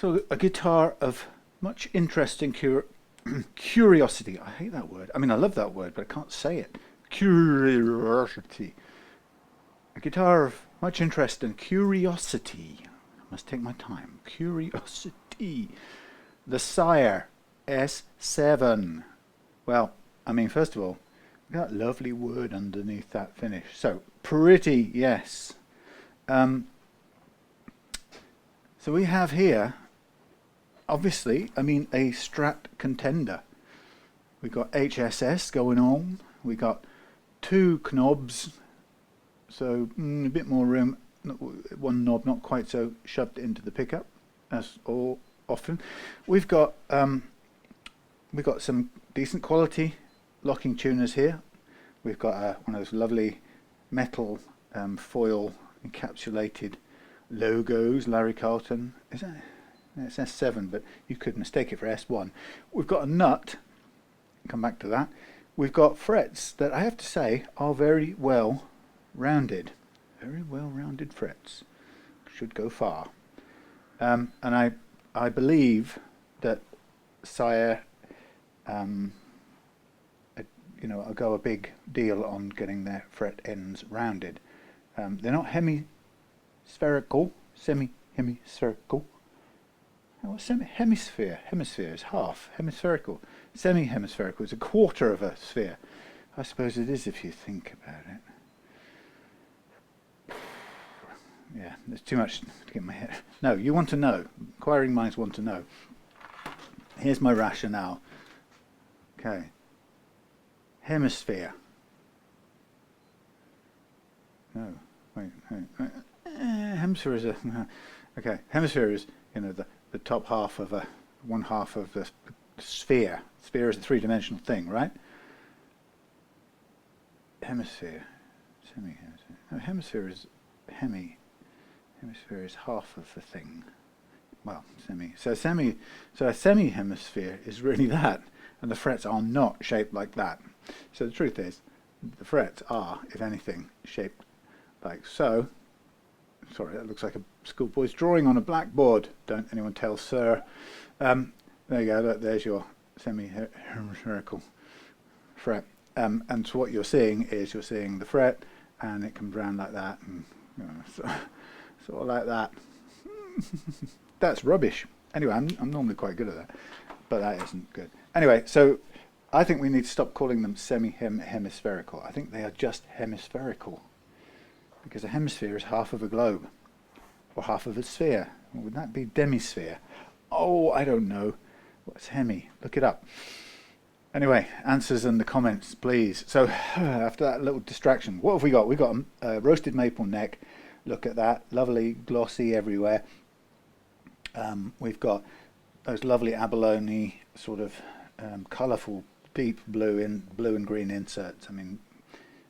So a guitar of much interest and curiosity. I hate that word. I mean, I love that word, but I can't say it. Curiosity. A guitar of much interest and curiosity. I must take my time. Curiosity. The Sire S7. Well, I mean, first of all, look at that lovely word underneath that finish. So, pretty, yes. So we have here, obviously, I mean, a Strat contender. We've got HSS going on. We got two knobs, so a bit more room. One knob not quite so shoved into the pickup as all often. We've got some decent quality locking tuners here. We've got one of those lovely metal foil encapsulated logos, Larry Carlton. Is that? It's S7, but you could mistake it for S1. We've got a nut. Come back to that. We've got frets that I have to say are very well rounded. Very well rounded frets. Should go far. And I believe that Sire, I'll go a big deal on getting their fret ends rounded. They're not hemispherical, semi-hemispherical. Oh, hemisphere. Hemisphere is half. Hemispherical. Semi-hemispherical is a quarter of a sphere. I suppose it is if you think about it. Yeah, there's too much to get my head. No, you want to know. Inquiring minds want to know. Here's my rationale. Okay. Hemisphere. No, wait. Hemisphere is a. Okay, hemisphere is the top half of one half of the sphere. Sphere is a three-dimensional thing, right? Hemisphere, semi-hemisphere. No, hemisphere is Hemisphere is half of the thing. Well, semi. So a semi-hemisphere is really that, and the frets are not shaped like that. So the truth is, the frets are, if anything, shaped like so. Sorry, that looks like a schoolboy's drawing on a blackboard. Don't anyone tell Sir. There you go. Look, there's your semi-hemispherical fret. And so what you're seeing is the fret, and it comes round like that, and sort of like that. That's rubbish. Anyway, I'm normally quite good at that, but that isn't good. Anyway, so I think we need to stop calling them semi-hemispherical. I think they are just hemispherical, because a hemisphere is half of a globe, or half of a sphere. Would that be demisphere? Oh, I don't know. What's hemi? Look it up. Anyway, answers in the comments, please. So after that little distraction, what have we got? We've got a roasted maple neck. Look at that, lovely, glossy everywhere. We've got those lovely abalone sort of colourful, deep blue and green inserts. I mean,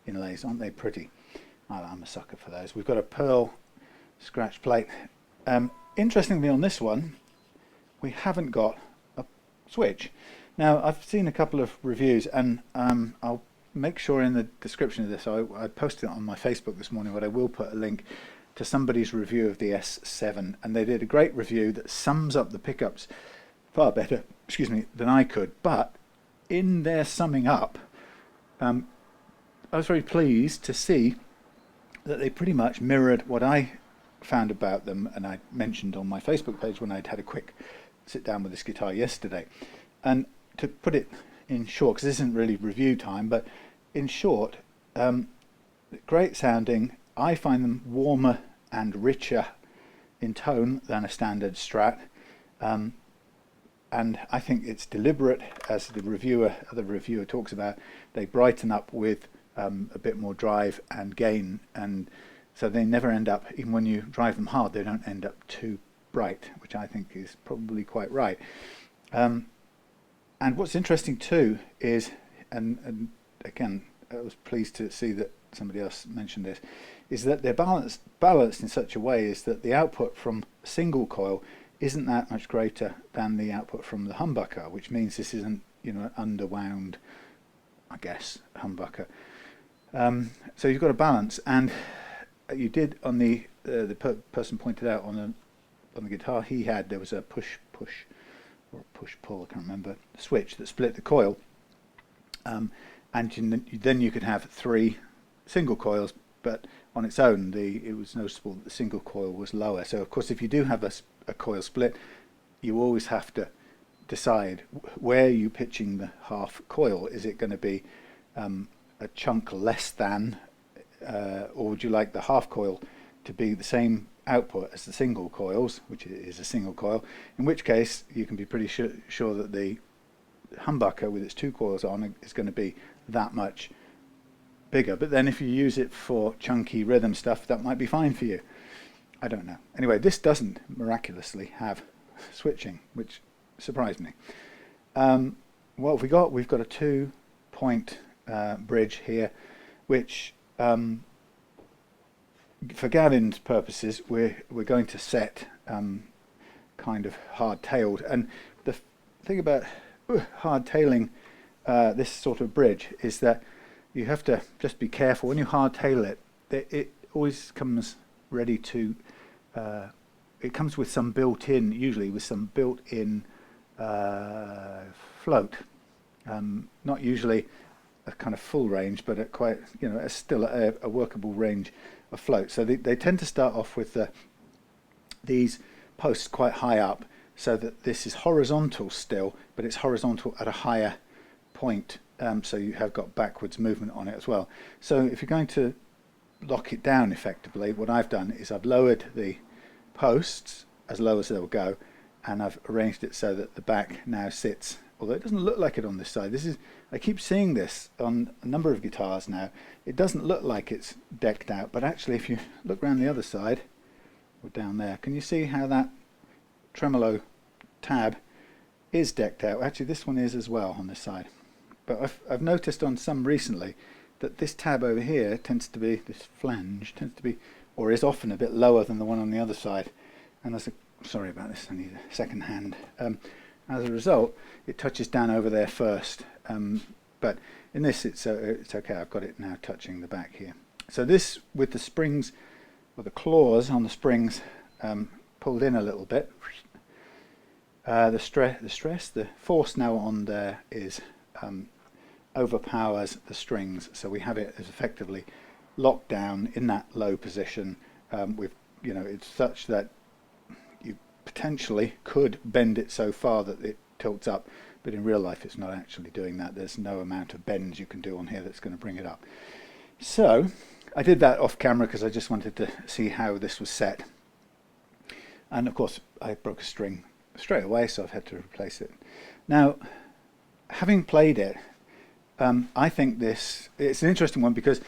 inlays, aren't they pretty? I'm a sucker for those. We've got a pearl scratch plate. Interestingly, on this one, we haven't got a switch. Now, I've seen a couple of reviews, and I'll make sure in the description of this, I posted it on my Facebook this morning, but I will put a link to somebody's review of the S7, and they did a great review that sums up the pickups far better, than I could. But in their summing up, I was very pleased to see that they pretty much mirrored what I found about them, and I mentioned on my Facebook page when I'd had a quick sit down with this guitar yesterday. And to put it in short, because this isn't really review time, but in short, great sounding. I find them warmer and richer in tone than a standard Strat, and I think it's deliberate, as the other reviewer talks about. They brighten up with a bit more drive and gain, and so they never end up, even when you drive them hard, they don't end up too bright, which I think is probably quite right. And what's interesting too is, and again, I was pleased to see that somebody else mentioned this, is that they're balanced in such a way is that the output from a single coil isn't that much greater than the output from the humbucker, which means this isn't, an underwound, I guess, humbucker. So you've got a balance, and you did on the person pointed out on on the guitar he had, there was a push or push pull, I can't remember, switch that split the coil, and then you could have 3 single coils, but on its own it was noticeable that the single coil was lower. So of course if you do have a coil split, you always have to decide where you're pitching the half coil. Is it going to be a chunk less than, or would you like the half coil to be the same output as the single coils, which is a single coil, in which case you can be pretty sure that the humbucker with its 2 coils on is going to be that much bigger. But then if you use it for chunky rhythm stuff, that might be fine for you. I don't know. Anyway, this doesn't miraculously have switching, which surprised me. What have we got? We've got a 2-point bridge here, which for Gavin's purposes we're going to set kind of hard-tailed. And the thing about hard-tailing this sort of bridge is that you have to just be careful when you hard-tail it. It always comes ready to it comes with some built-in, usually with some built-in float, not usually a kind of full range, but at quite, still a workable range of float. So they tend to start off with these posts quite high up, so that this is horizontal still, but it's horizontal at a higher point, so you have got backwards movement on it as well. So if you're going to lock it down effectively, what I've done is I've lowered the posts as low as they'll go, and I've arranged it so that the back now sits, although it doesn't look like it on this side. I keep seeing this on a number of guitars now. It doesn't look like it's decked out, but actually if you look around the other side, or down there, can you see how that tremolo tab is decked out? Actually this one is as well on this side. But I've noticed on some recently that this tab over here tends to be, this flange tends to be, or is often a bit lower than the one on the other side. And sorry about this, I need a second hand. As a result, it touches down over there first. But in this, it's okay. I've got it now touching the back here. So this, with the springs, or the claws on the springs pulled in a little bit, the force now on there is overpowers the strings. So we have it as effectively locked down in that low position. It's such that you potentially could bend it so far that it tilts up, but in real life it's not actually doing that. There's no amount of bends you can do on here that's going to bring it up. So I did that off camera because I just wanted to see how this was set, and of course I broke a string straight away, so I've had to replace it. Now, having played it, I think it's an interesting one, because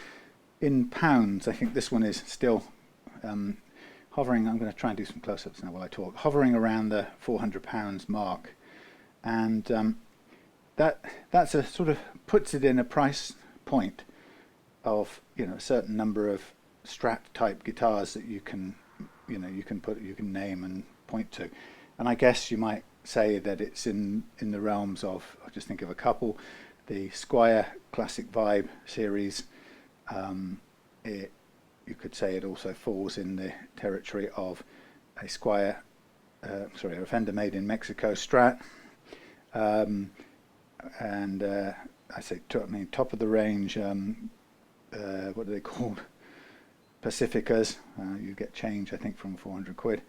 in pounds I think this one is still hovering, I'm going to try and do some close-ups now while I talk, hovering around the £400 mark, and that's a sort of puts it in a price point of a certain number of Strat type guitars that you can name and point to. And I guess you might say that it's in the realms of, I'll just think of a couple, the Squire Classic Vibe series. You could say it also falls in the territory of a Squire, a Fender made in Mexico Strat, and I say top of the range. What are they called? Pacificas. You get change, I think, from 400 quid.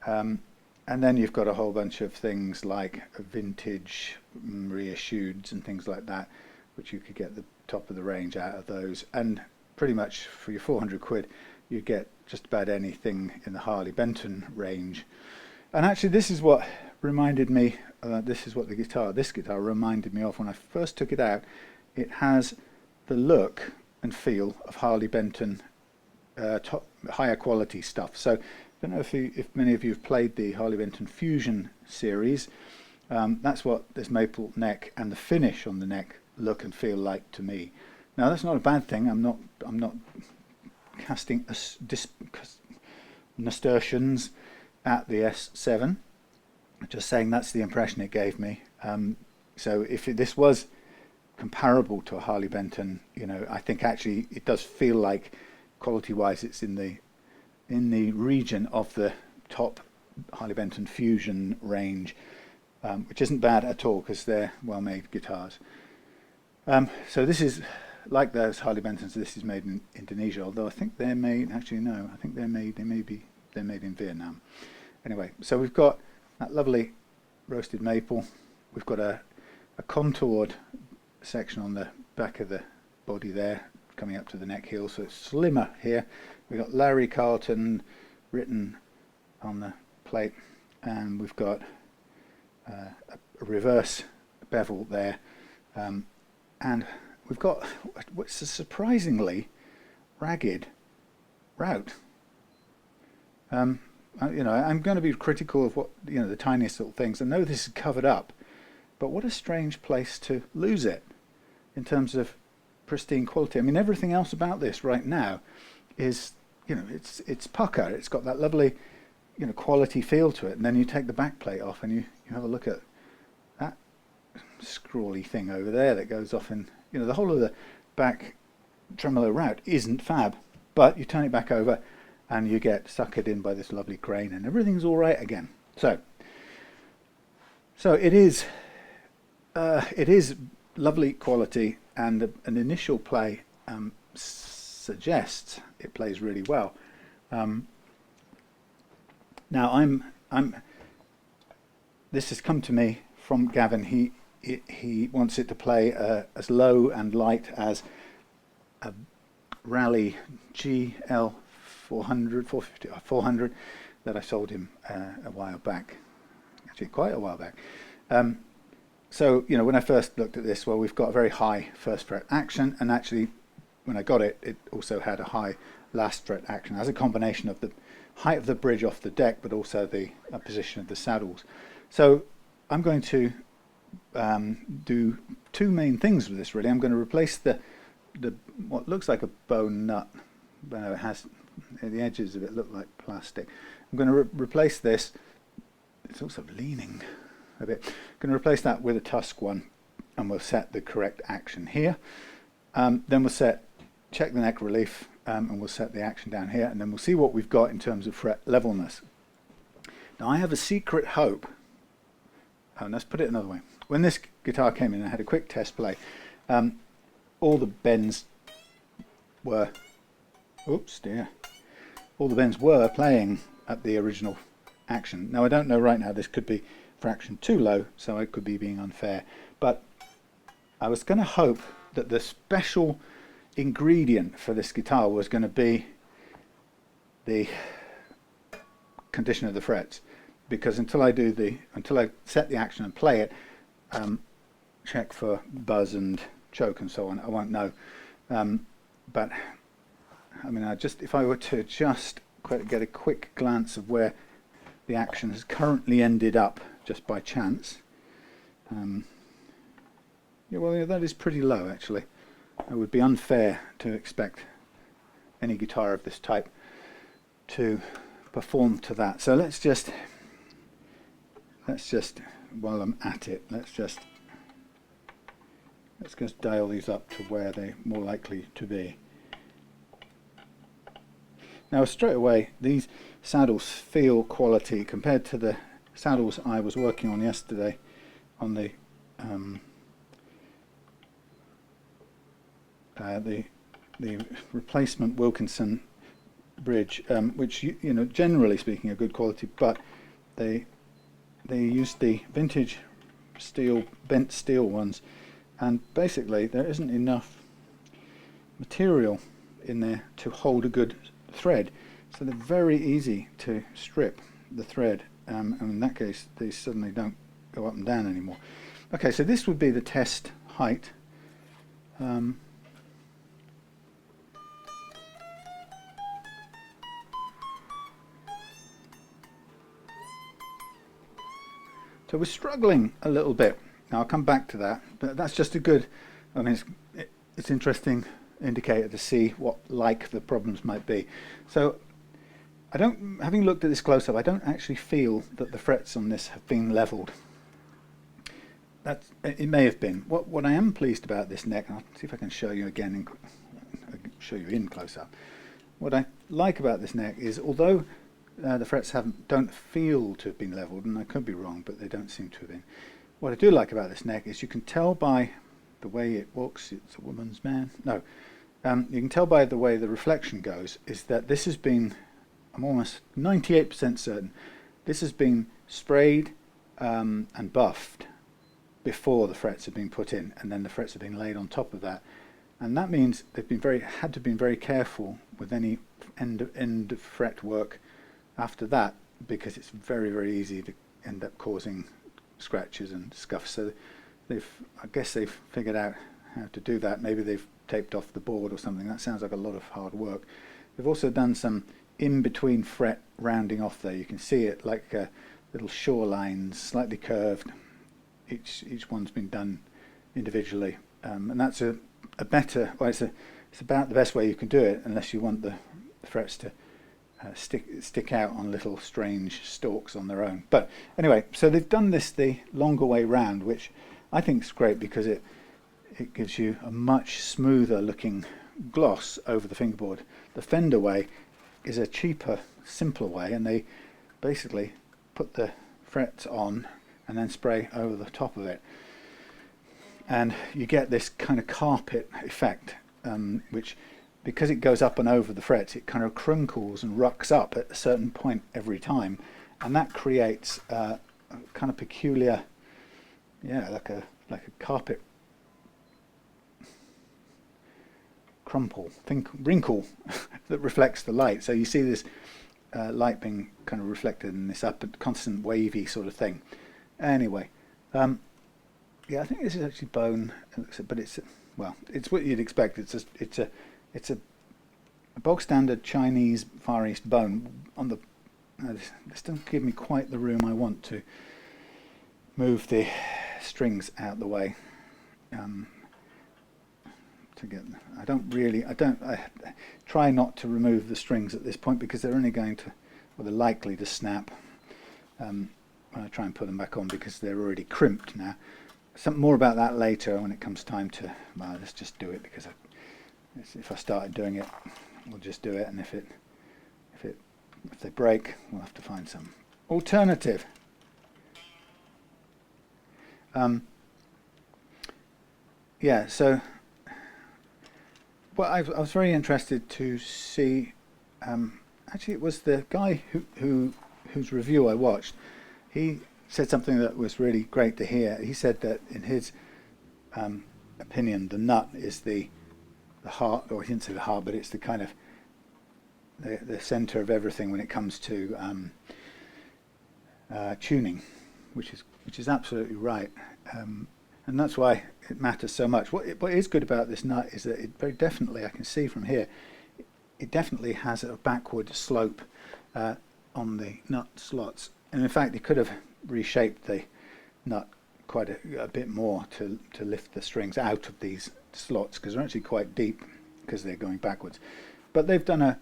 And then you've got a whole bunch of things like vintage reissueds and things like that, which you could get the top of the range out of those. And pretty much for your 400 quid, you get just about anything in the Harley Benton range. And actually, this is what reminded me. This guitar reminded me of when I first took it out. It has the look and feel of Harley Benton higher quality stuff. So I don't know if many of you have played the Harley Benton Fusion series. That's what this maple neck and the finish on the neck look and feel like to me. Now that's not a bad thing. I'm not casting nasturtiums at the S7. Just saying that's the impression it gave me. So if this was comparable to a Harley Benton, I think actually it does feel like quality-wise it's in the region of the top Harley Benton Fusion range, which isn't bad at all because they're well-made guitars. So this is like those Harley Bentons. This is made in Indonesia, although I think they're made. Actually, no, I think they're made in Vietnam. Anyway, so we've got that lovely roasted maple. We've got a contoured section on the back of the body there, coming up to the neck heel, so it's slimmer here. We've got Larry Carlton written on the plate, and we've got a reverse bevel there, and we've got what's a surprisingly ragged route. You know, I'm going to be critical of what, you know, the tiniest little things. I know this is covered up, but what a strange place to lose it in terms of pristine quality. I mean, everything else about this right now is, you know, it's pucker. It's got that lovely, you know, quality feel to it. And then you take the back plate off and you have a look at that scrawly thing over there that goes off in, you know, the whole of the back tremolo route isn't fab, but you turn it back over and you get suckered in by this lovely grain and everything's all right again. So it is lovely quality, and an initial play suggests it plays really well. Now this has come to me from Gavin. He wants it to play as low and light as a Rally GL 400, 450, 400 that I sold him a while back, actually quite a while back. So, you know, when I first looked at this, well, we've got a very high first fret action, and actually when I got it, it also had a high last fret action as a combination of the height of the bridge off the deck, but also the position of the saddles. So I'm going to do two main things with this, really. I'm going to replace the what looks like a bone nut, but no, it has, the edges of it look like plastic. I'm going to replace this. It's also leaning a bit. I'm going to replace that with a tusk one, and we'll set the correct action here. Then we'll check the neck relief, and we'll set the action down here, and then we'll see what we've got in terms of fret levelness. Now I have a secret hope. Oh, let's put it another way. When this guitar came in, I had a quick test play. All the bends were, oops dear, all the bends were playing at the original action. Now I don't know right now, this could be fraction too low, so I could be being unfair, but I was going to hope that the special ingredient for this guitar was going to be the condition of the frets, because until I set the action and play it, check for buzz and choke and so on, I won't know. But I mean, if I were to just get a quick glance of where the action has currently ended up, just by chance. Yeah, well, yeah, that is pretty low actually. It would be unfair to expect any guitar of this type to perform to that. So let's just while I'm at it, let's just dial these up to where they're more likely to be. Now straight away, these saddles feel quality compared to the saddles I was working on yesterday on the replacement Wilkinson bridge, which you know, generally speaking, are good quality, but they used the vintage steel, bent steel ones, and basically there isn't enough material in there to hold a good thread, so they're very easy to strip the thread, and in that case they suddenly don't go up and down anymore. Okay, so this would be the test height. So we're struggling a little bit. Now I'll come back to that, but that's just a good, I mean, it's interesting indicator to see what the problems might be. So having looked at this close up, I don't actually feel that the frets on this have been leveled. It may have been. What I am pleased about this neck, and I'll see if I can show you again, show you in close up. What I like about this neck is, although the frets don't feel to have been levelled, and I could be wrong, but they don't seem to have been. What I do like about this neck is you can tell by the way it walks. It's a woman's man. No, you can tell by the way the reflection goes is that this has been, I'm almost 98% certain, this has been sprayed and buffed before the frets have been put in, and then the frets have been laid on top of that. And that means they've been had to be very careful with any end fret work after that, because it's very, very easy to end up causing scratches and scuffs. So I guess they've figured out how to do that. Maybe they've taped off the board or something. That sounds like a lot of hard work. They've also done some in-between fret rounding off there. You can see it like little shorelines, slightly curved. Each one's been done individually, and that's a better. Well, it's about the best way you can do it, unless you want the frets to stick out on little strange stalks on their own. But anyway, so they've done this the longer way round, which I think is great because it gives you a much smoother looking gloss over the fingerboard. The Fender way is a cheaper, simpler way, and they basically put the frets on and then spray over the top of it, and you get this kind of carpet effect, which, because it goes up and over the frets, it kind of crinkles and rucks up at a certain point every time, and that creates a kind of peculiar, like a carpet wrinkle that reflects the light. So you see this light being kind of reflected in this constant wavy sort of thing. Anyway, I think this is actually bone, but it's what you'd expect. It's a bog standard Chinese Far East bone. On the this doesn't give me quite the room I want to move the strings out the way. I try not to remove the strings at this point because they're only going to, or they're likely to snap when I try and put them back on, because they're already crimped now. Something more about that later when it comes time to, let's just do it, because if I started doing it, we'll just do it, and if they break, we'll have to find some alternative. So I was very interested to see, actually it was the guy whose review I watched. He said something that was really great to hear. He said that in his opinion, the nut is the heart, or he didn't say the heart, but it's the kind of the center of everything when it comes to tuning, which is absolutely right, and that's why it matters so much. What is good about this nut is that it very definitely, I can see from here, it definitely has a backward slope on the nut slots, and in fact it could have reshaped the nut quite a bit more to lift the strings out of these slots, because they're actually quite deep because they're going backwards. But they've done a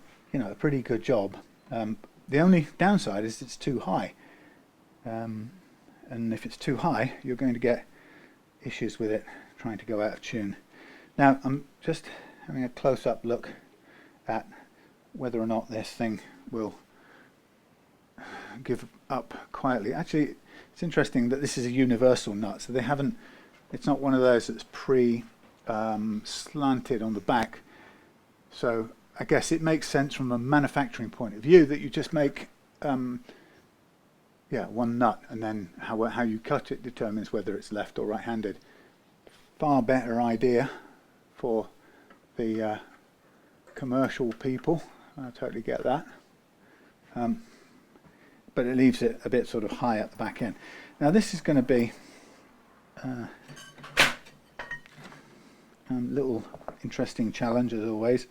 pretty good job. The only downside is it's too high, and if it's too high, you're going to get issues with it trying to go out of tune. Now I'm just having a close-up look at whether or not this thing will give up quietly. Actually, it's interesting that this is a universal nut, so it's not one of those that's slanted on the back. So I guess it makes sense from a manufacturing point of view that you just make one nut, and then how you cut it determines whether it's left or right-handed. Far better idea for the commercial people. I totally get that. But it leaves it a bit sort of high at the back end. Now this is going to be a little interesting challenge as always.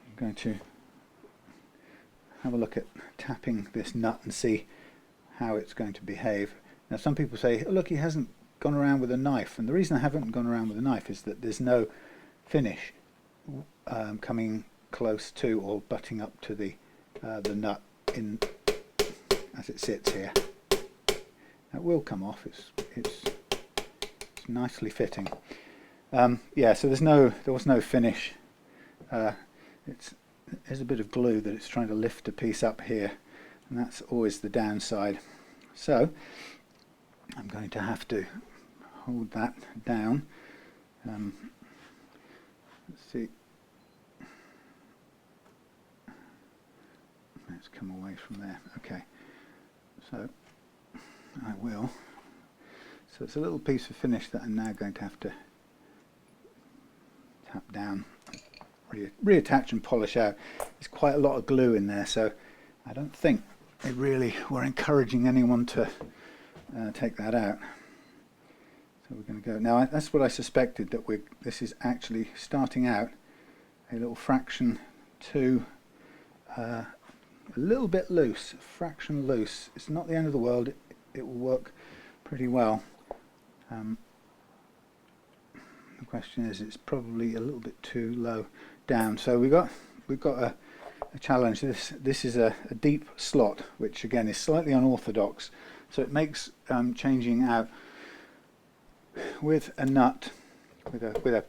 I'm going to have a look at tapping this nut and see how it's going to behave. Now some people say, oh, look, he hasn't gone around with a knife, and the reason I haven't gone around with a knife is that there's no finish coming close to or butting up to the nut in as it sits here. It will come off. It's nicely fitting. So there was no finish. There's a bit of glue that it's trying to lift a piece up here, and that's always the downside. So I'm going to have to hold that down. Let's see. Let's come away from there. Okay, so I will. So it's a little piece of finish that I'm now going to have to tap down, reattach and polish out. There's quite a lot of glue in there, so I don't think they really were encouraging anyone to take that out. So we're going to go now. That's what I suspected, that this is actually starting out a little fraction to a little bit loose, fraction loose. It's not the end of the world. It will work pretty well. The question is, it's probably a little bit too low down. So we've got a challenge. This is a deep slot, which again is slightly unorthodox. So it makes changing out with a nut, with a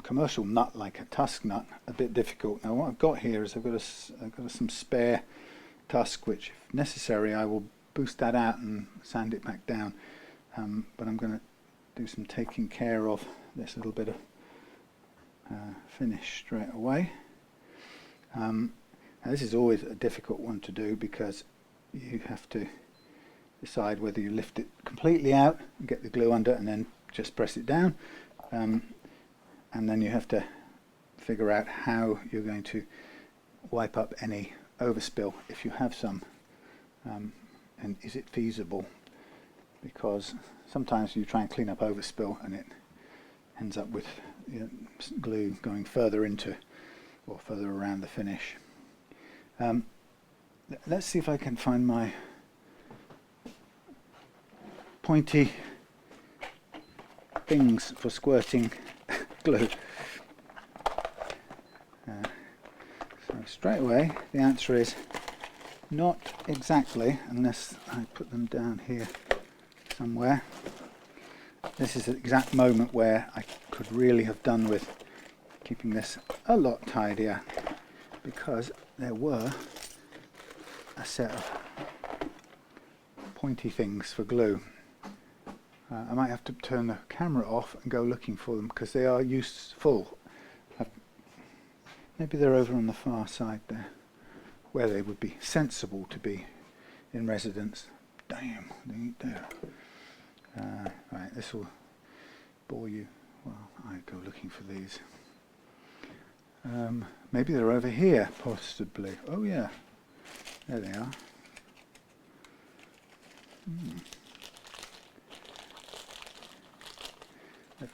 commercial nut like a tusk nut, a bit difficult. Now what I've got here is I've got some spare tusk, which if necessary I will boost that out and sand it back down. But I'm going to do some taking care of this little bit of finish straight away. Now this is always a difficult one to do, because you have to decide whether you lift it completely out and get the glue under and then just press it down, and then you have to figure out how you're going to wipe up any overspill if you have some, and is it feasible, because sometimes you try and clean up overspill and it ends up with glue going further into or further around the finish. Let's see if I can find my pointy things for squirting glue. So straight away the answer is not exactly, unless I put them down here somewhere. This is the exact moment where I could really have done with keeping this a lot tidier, because there were a set of pointy things for glue. I might have to turn the camera off and go looking for them, because they are useful. Maybe they're over on the far side there, where they would be sensible to be in residence. Damn, they ain't there. Right, this will bore you while I go looking for these. Maybe they're over here, possibly. Oh yeah, there they are.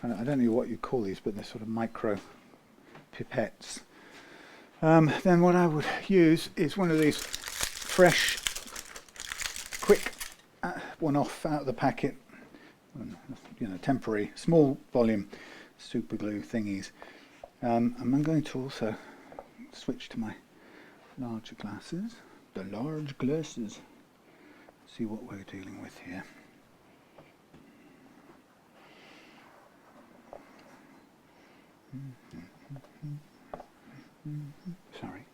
I don't know what you call these, but they're sort of micro pipettes. Then what I would use is one of these fresh, quick, one-off out of the packet, temporary, small volume super glue thingies. And I'm going to also switch to my larger glasses, the large glasses, see what we're dealing with here. Sorry.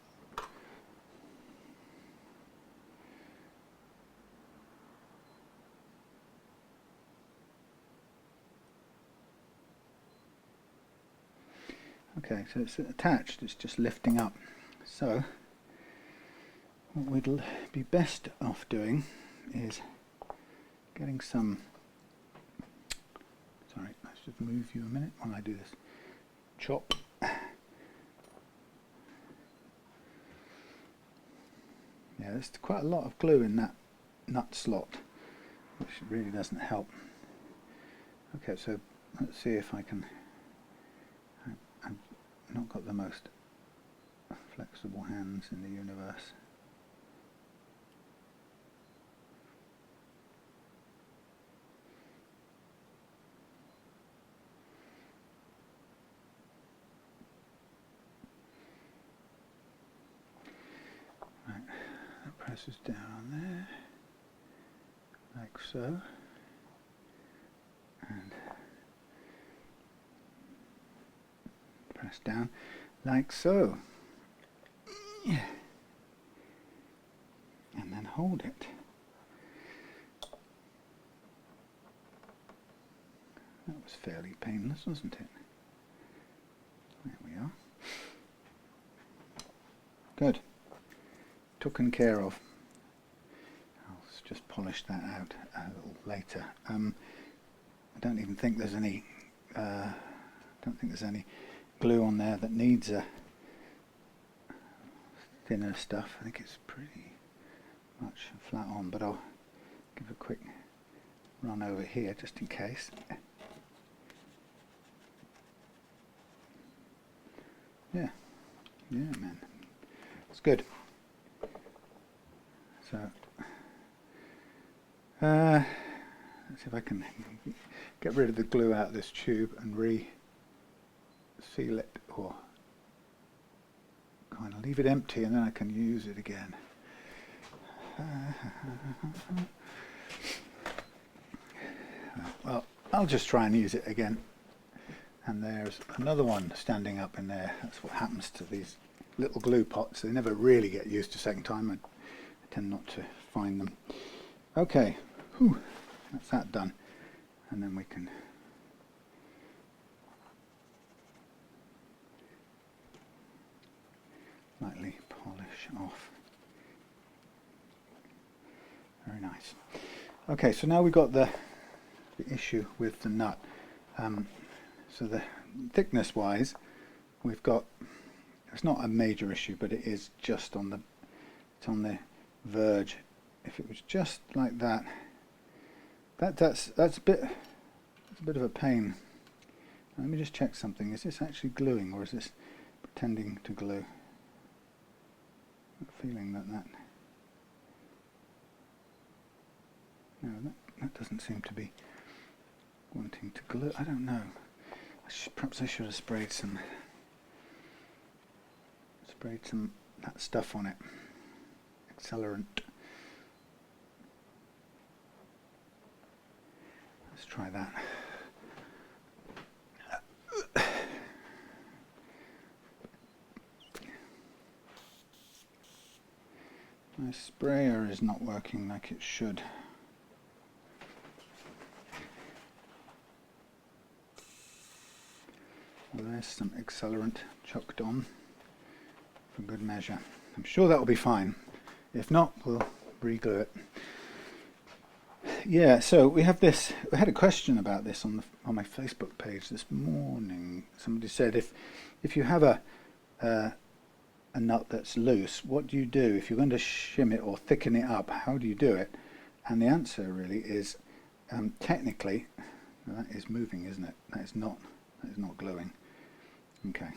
Okay, so it's attached, it's just lifting up. So what we'd be best off doing is getting some, sorry, let's just move you a minute while I do this. Chop. Yeah, there's quite a lot of glue in that nut slot, which really doesn't help. Okay, so let's see if I can. I've not got the most flexible hands in the universe. Right, that presses down on there, like so, and press down like so. Yeah. hold it. That was fairly painless, wasn't it? There we are. Good. Taken care of. I'll just polish that out a little later. I don't even think there's any. Don't think there's any glue on there that needs a thinner stuff. I think it's pretty much flat on, but I'll give a quick run over here just in case. Yeah, man, it's good. So, let's see if I can get rid of the glue out of this tube and re-seal it, or kind of leave it empty and then I can use it again. Well, I'll just try and use it again. And there's another one standing up in there. That's what happens to these little glue pots. They never really get used a second time. I tend not to find them. Okay, whew, that's that done. And then we can lightly polish off. Very nice. Okay, so now we've got the issue with the nut. So the thickness wise, we've got, it's not a major issue, but it is just on the, it's on the verge. If it was just like that, that's a bit of a pain. Let me just check something. Is this actually gluing or is this pretending to glue? I'm feeling that no, that doesn't seem to be wanting to glue. I don't know. Perhaps I should have sprayed some that stuff on it, accelerant. Let's try that. My sprayer is not working like it should. Well, there's some accelerant chucked on for good measure. I'm sure that will be fine. If not, we'll re-glue it. Yeah, so we have this. We had a question about this on my Facebook page this morning. Somebody said if you have a nut that's loose, what do you do if you're going to shim it or thicken it up? How do you do it? And the answer really is technically that is moving, isn't it? That is not gluing. Okay.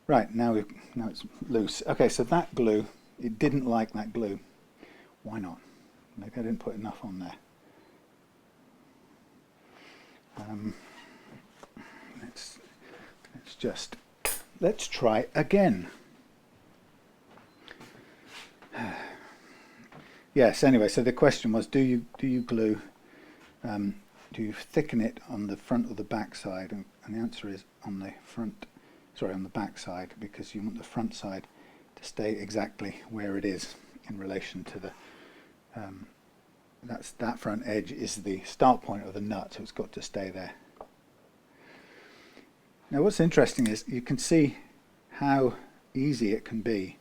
Right, now it's loose. Okay, so that glue, it didn't like that glue. Why not? Maybe I didn't put enough on there. Let's try again. Yes, anyway, so the question was, do you glue, do you thicken it on the front or the back side? And the answer is on the on the back side, because you want the front side to stay exactly where it is in relation to the, that front edge is the start point of the nut, so it's got to stay there. Now what's interesting is you can see how easy it can be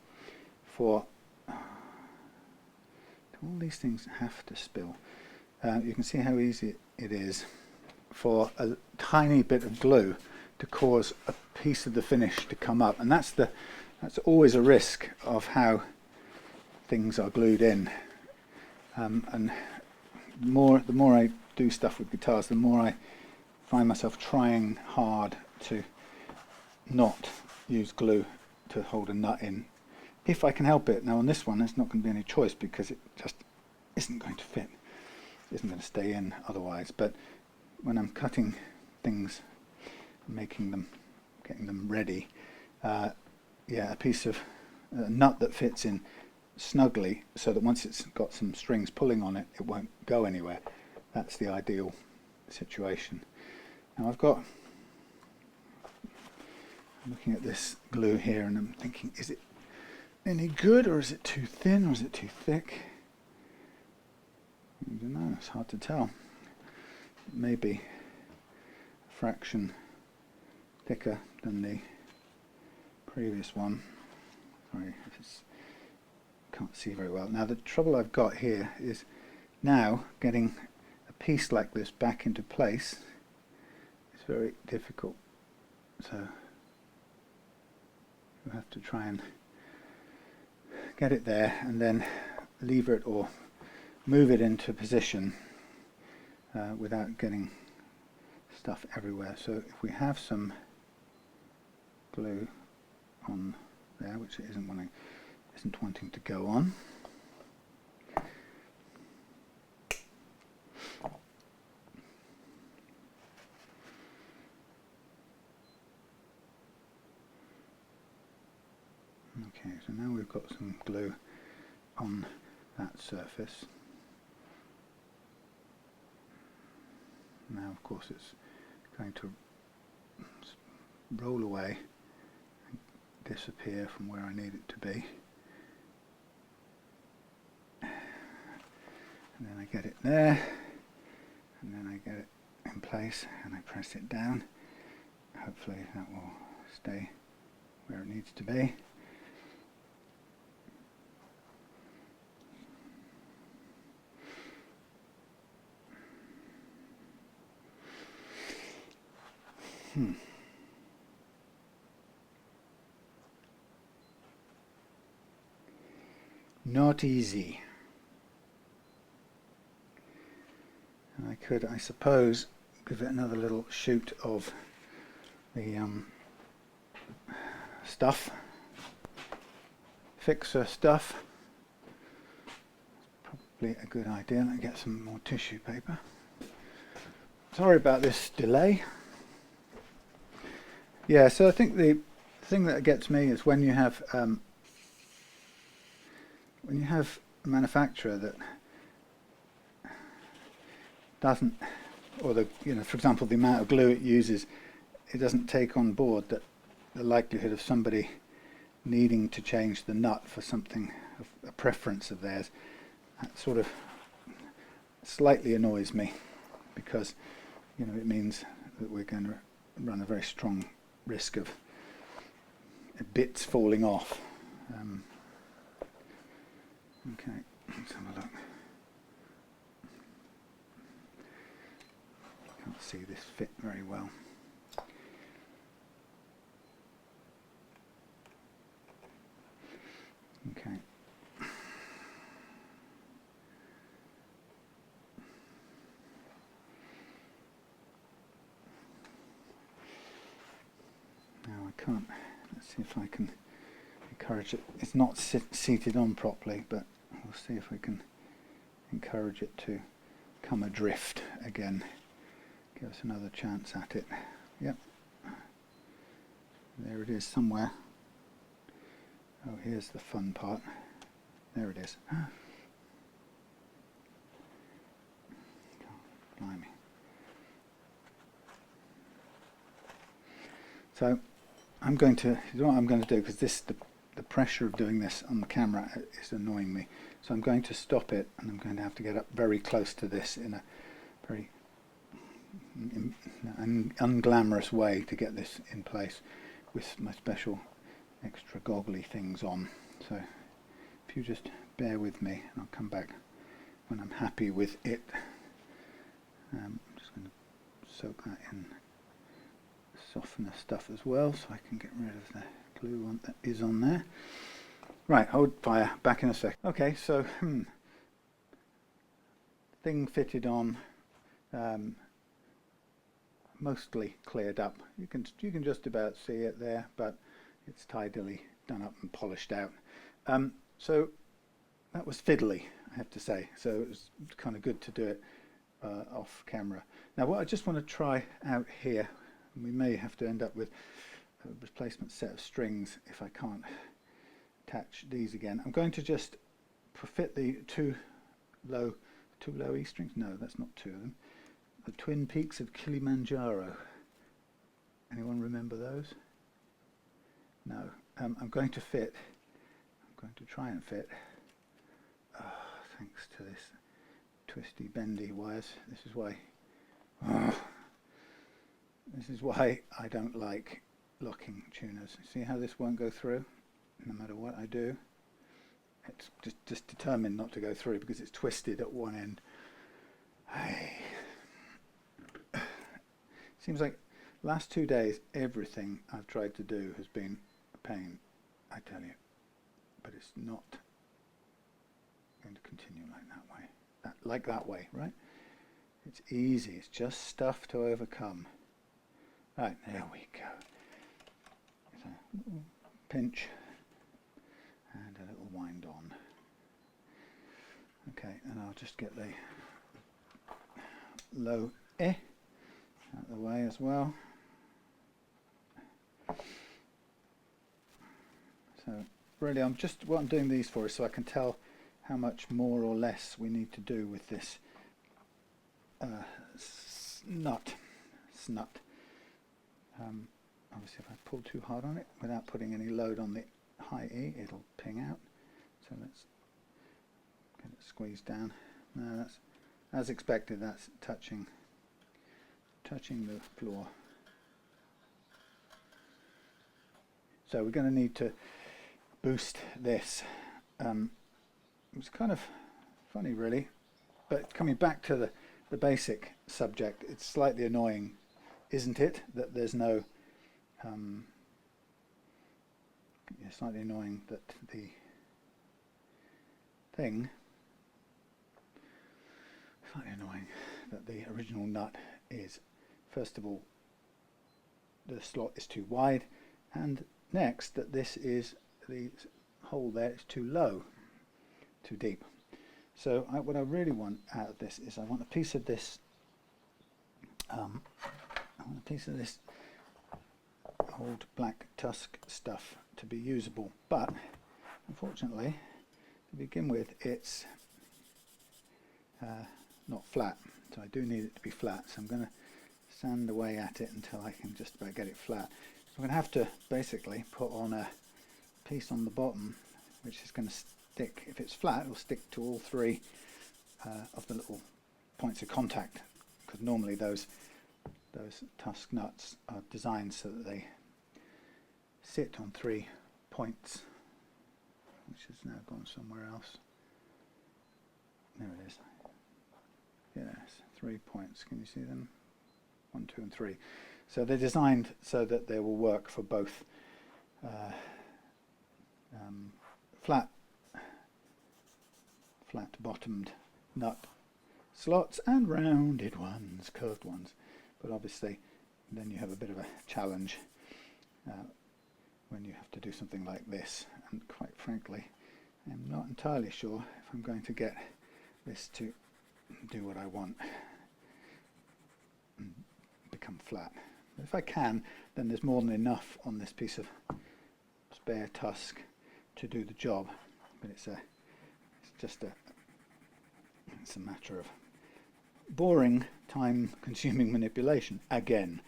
for, all these things have to spill. You can see how easy it is for a tiny bit of glue to cause a piece of the finish to come up, and that's always a risk of how things are glued in. And the more I do stuff with guitars, the more I find myself trying hard to not use glue to hold a nut in, if I can help it. Now on this one, there's not going to be any choice because it just isn't going to fit. It isn't going to stay in otherwise. But when I'm cutting things, getting them ready, yeah, a piece of nut that fits in snugly, so that once it's got some strings pulling on it, it won't go anywhere. That's the ideal situation. Now I'm looking at this glue here and I'm thinking, is it any good, or is it too thin, or is it too thick? I don't know, it's hard to tell. Maybe a fraction thicker than the previous one. Sorry, can't see very well. Now the trouble I've got here is now getting a piece like this back into place is very difficult. So you have to try and get it there and then lever it or move it into position without getting stuff everywhere. So if we have some glue on there, which it isn't wanting to go on, okay, so now we've got some glue on that surface. Now of course it's going to roll away and disappear from where I need it to be. And then I get it there, and then I get it in place and I press it down. Hopefully that will stay where it needs to be. Not easy. And I could, I suppose, give it another little shoot of the stuff, fixer stuff. Probably a good idea. Let me get some more tissue paper. Sorry about this delay. Yeah, so I think the thing that gets me is when you have a manufacturer that doesn't, or for example, the amount of glue it uses, it doesn't take on board that the likelihood of somebody needing to change the nut for something of a preference of theirs. That sort of slightly annoys me, because it means that we're going to run a very strong risk of bits falling off. Okay, let's have a look. Can't see this fit very well. Okay. Now I can't, let's see if I can encourage it. It's not seated on properly, but we'll see if we can encourage it to come adrift again. Give us another chance at it. Yep. There it is somewhere. Oh, here's the fun part. There it is. Blimey. So I'm going to, you know what I'm going to do, because the pressure of doing this on the camera is annoying me. So I'm going to stop it, and I'm going to have to get up very close to this in a very unglamorous way to get this in place with my special extra goggly things on. So if you just bear with me, and I'll come back when I'm happy with it. I'm just going to soak that in softener stuff as well, so I can get rid of the glue on that is on there. Right, hold fire, back in a sec. Okay, so thing fitted on, mostly cleared up. You can just about see it there, but it's tidily done up and polished out. So that was fiddly, I have to say. So it was kind of good to do it off camera. Now what I just want to try out here, and we may have to end up with a replacement set of strings if I can't attach these again. I'm going to just fit the two low E strings. No, that's not two of them. The Twin Peaks of Kilimanjaro. Anyone remember those? No. I'm going to going to try and fit. Thanks to this twisty bendy wires. This is why I don't like locking tuners. See how this won't go through no matter what I do? It's just determined not to go through because it's twisted at one end. Seems like last 2 days everything I've tried to do has been a pain, I tell you. But it's not going to continue like that way, right? It's easy, it's just stuff to overcome. Right, there we go. So, pinch and a little wind on. Okay, and I'll just get the low out of the way as well. So really what I'm doing these for is so I can tell how much more or less we need to do with this snut. Obviously if I pull too hard on it without putting any load on the high E, it'll ping out. So let's get it squeezed down. No, that's as expected, that's touching the floor. So we're going to need to boost this. It's kind of funny really, but coming back to the basic subject, it's slightly annoying, isn't it, that there's no slightly annoying that the thing original nut is, first of all, the slot is too wide, and next that this is the hole there is too low, too deep. So what I really want out of this is I want a piece of this old black tusk stuff to be usable, but unfortunately to begin with it's not flat, so I do need it to be flat, so I'm going to sand away at it until I can just about get it flat. So I'm going to have to basically put on a piece on the bottom which is going to stick, if it's flat, it will stick to all three of the little points of contact, because normally those tusk nuts are designed so that they sit on 3 points, which has now gone somewhere else. There it is. Yes, 3 points. Can you see them? 1, 2 and 3. So they're designed so that they will work for both flat bottomed nut slots and rounded ones, curved ones. But obviously then you have a bit of a challenge when you have to do something like this, and quite frankly I'm not entirely sure if I'm going to get this to do what I want and become flat. But if I can, then there's more than enough on this piece of spare tusk to do the job. But it's a matter of boring, time-consuming manipulation again.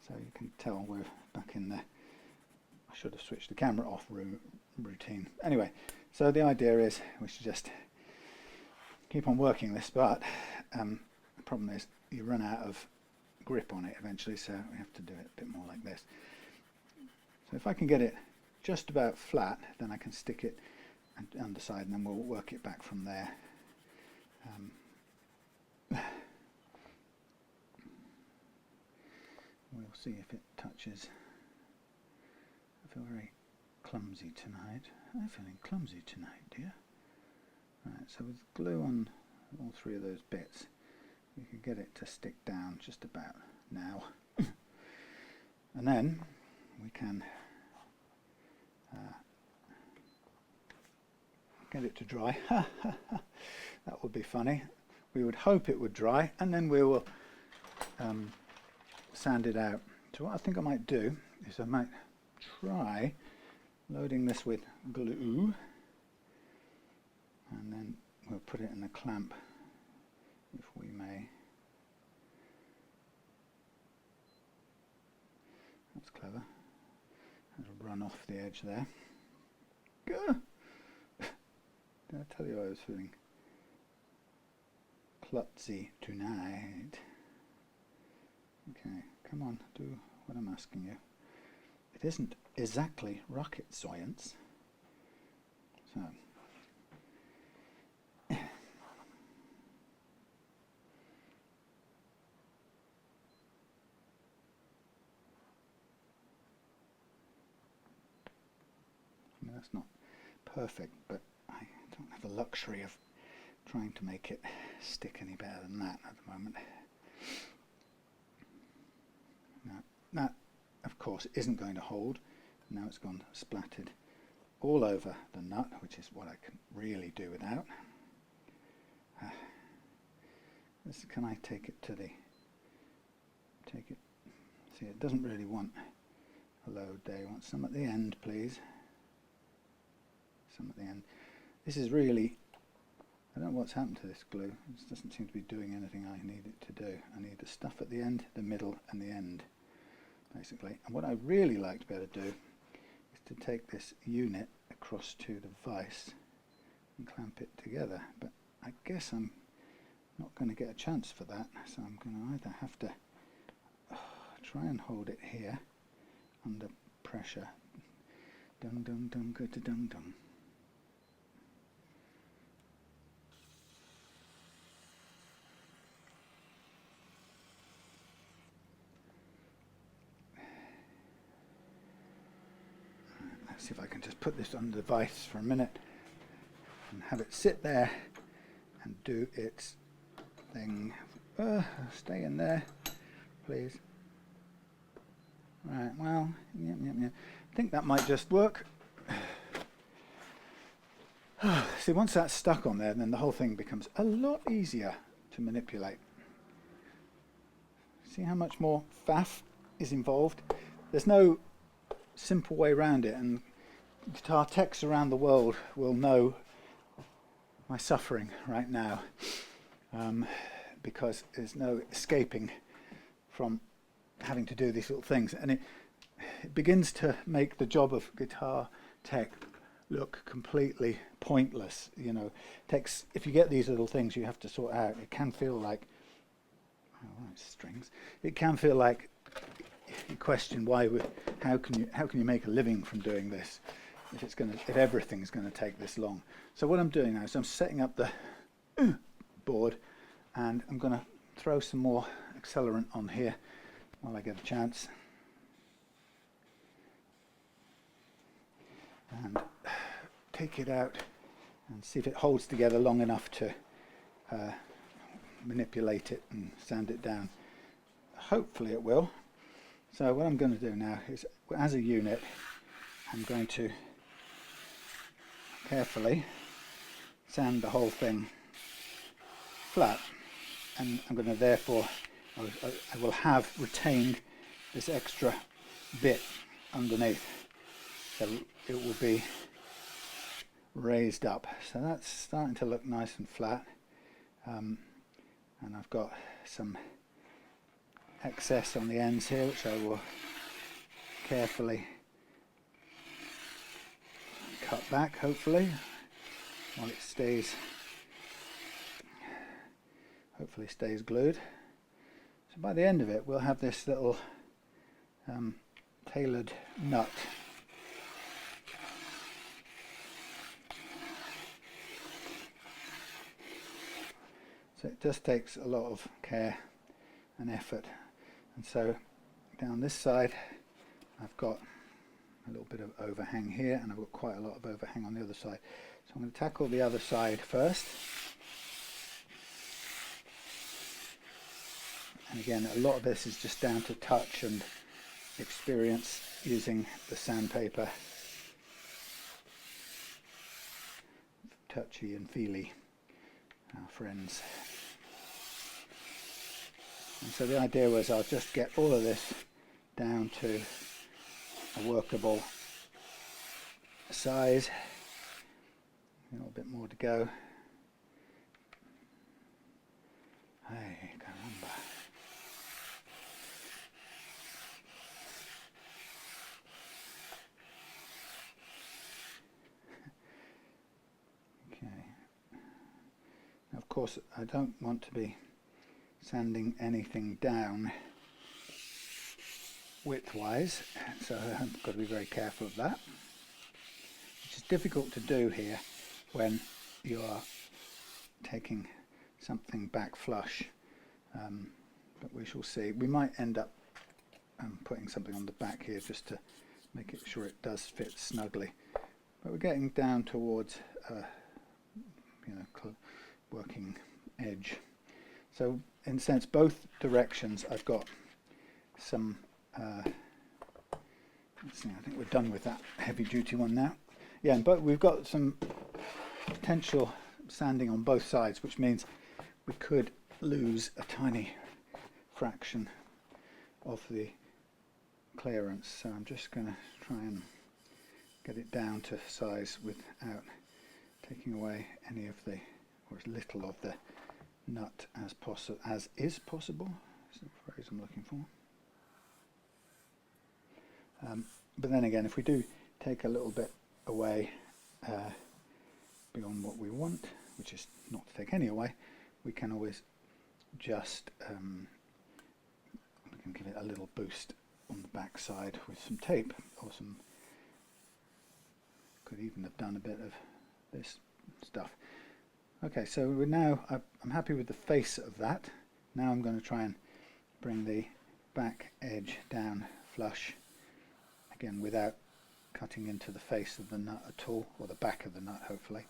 So you can tell we're back in the I should have switched the camera off routine. Anyway, so the idea is we should just keep on working this, but the problem is you run out of grip on it eventually, so we have to do it a bit more like this. So if I can get it just about flat, then I can stick it underside and then we'll work it back from there. We'll see if it touches. I feel very clumsy tonight. I'm feeling clumsy tonight, dear. Right, so with glue on all 3 of those bits, you can get it to stick down just about now. And then we can get it to dry. That would be funny. We would hope it would dry, and then we will sand it out. So what I think I might do is I might try loading this with glue, and then we'll put it in the clamp, if we may. That's clever. It'll run off the edge there. Gah! Did I tell you I was feeling klutzy tonight? Okay, come on, do what I'm asking you. It isn't exactly rocket science. So, I mean, that's not perfect, but I don't have the luxury of trying to make it stick any better than that at the moment. Now, that, of course, isn't going to hold. Now it's gone splattered all over the nut, which is what I can really do without. Can I take it to the... See, it doesn't really want a load there. It wants some at the end, please. Some at the end. This is really... I don't know what's happened to this glue. It doesn't seem to be doing anything I need it to do. I need the stuff at the end, the middle, and the end, basically. And what I really like to be able to do is to take this unit across to the vise and clamp it together. But I guess I'm not going to get a chance for that, so I'm going to either have to try and hold it here under pressure. Dung dung dung, go to dung dung. Let's see if I can just put this on the vise for a minute and have it sit there and do its thing. Stay in there, please. Right, well, yeah. I think that might just work. See, once that's stuck on there, then the whole thing becomes a lot easier to manipulate. See how much more faff is involved? There's no simple way around it, and guitar techs around the world will know my suffering right now, because there's no escaping from having to do these little things, and it begins to make the job of guitar tech look completely pointless. You know, if you get these little things you have to sort out, it can feel like, oh, strings. It can feel like you question how can you make a living from doing this if everything's going to take this long. So what I'm doing now is I'm setting up the board, and I'm going to throw some more accelerant on here while I get a chance, and take it out and see if it holds together long enough to manipulate it and sand it down. Hopefully it will. So what I'm going to do now is, as a unit, I'm going to carefully sand the whole thing flat, and I'm going to therefore, I will have retained this extra bit underneath, so it will be raised up. So that's starting to look nice and flat, and I've got some excess on the ends here, which I will carefully cut back, hopefully, while it stays, hopefully stays glued. So by the end of it we'll have this little tailored nut. So it just takes a lot of care and effort. And so down this side I've got a little bit of overhang here, and I've got quite a lot of overhang on the other side. So I'm going to tackle the other side first. And again, a lot of this is just down to touch and experience using the sandpaper. Touchy and feely, our friends. And so the idea was I'll just get all of this down to a workable size. A little bit more to go. Hey, caramba. Okay. course I don't want to be sanding anything down widthwise, so I've got to be very careful of that, which is difficult to do here when you are taking something back flush, but we shall see. We might end up putting something on the back here just to make it sure it does fit snugly, but we're getting down towards working edge. So in a sense, both directions I've got some let's see, I think we're done with that heavy duty one now. Yeah, but we've got some potential sanding on both sides, which means we could lose a tiny fraction of the clearance. So I'm just going to try and get it down to size without taking away any of the, or as little of the nut as is possible. That's the phrase I'm looking for. But then again, if we do take a little bit away beyond what we want, which is not to take any away, we can always just we can give it a little boost on the back side with some tape, or some, could even have done a bit of this stuff. Okay, so we're now, I'm happy with the face of that. Now I'm going to try and bring the back edge down flush, again without cutting into the face of the nut at all, or the back of the nut hopefully,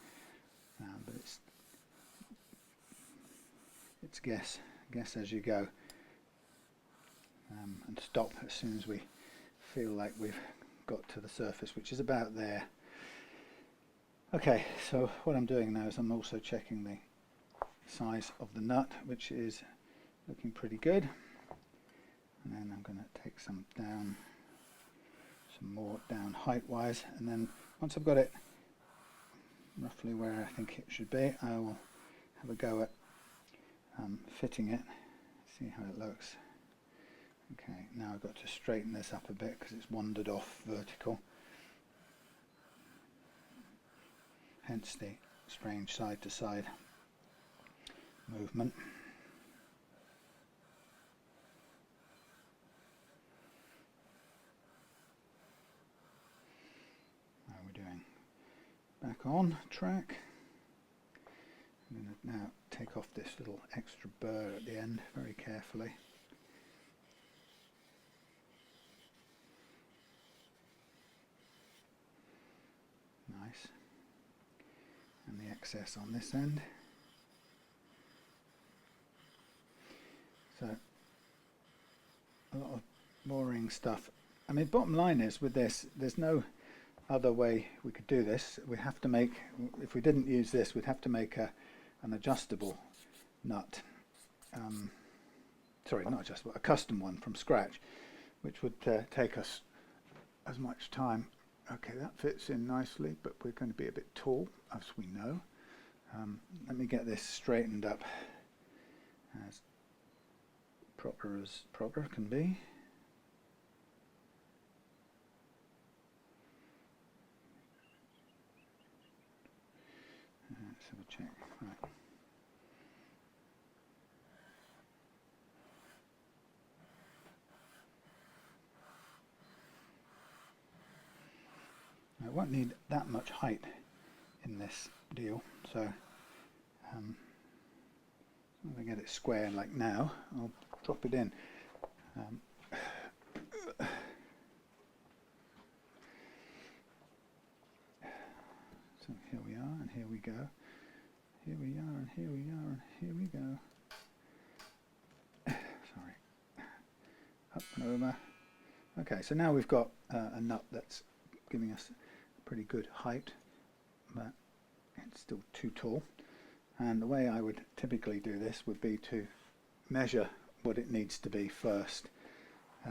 but it's guess as you go, and stop as soon as we feel like we've got to the surface, which is about there. Okay, so what I'm doing now is I'm also checking the size of the nut, which is looking pretty good, and then I'm going to take some more down height wise, and then once I've got it roughly where I think it should be, I will have a go at fitting it, see how it looks. Okay, now I've got to straighten this up a bit because it's wandered off vertical, hence the strange side to side movement. How are we doing? Back on track. I'm going to now take off this little extra burr at the end very carefully. Nice. And the excess on this end. So a lot of boring stuff. I mean, bottom line is with this, there's no other way we could do this. We have to make, if we didn't use this, we'd have to make an adjustable nut. Sorry, not adjustable, a custom one from scratch, which would take us as much time. Okay, that fits in nicely, but we're going to be a bit tall, as we know. Let me get this straightened up as proper can be. Let's have a check. Right. I won't need that much height in this deal, so I'm going to get it square like now. I'll drop it in. So here we are, and here we go. Here we are, and here we are, and here we go. Sorry. Up and over. Okay, so now we've got a nut that's giving us a pretty good height, but it's still too tall. And the way I would typically do this would be to measure what it needs to be first. I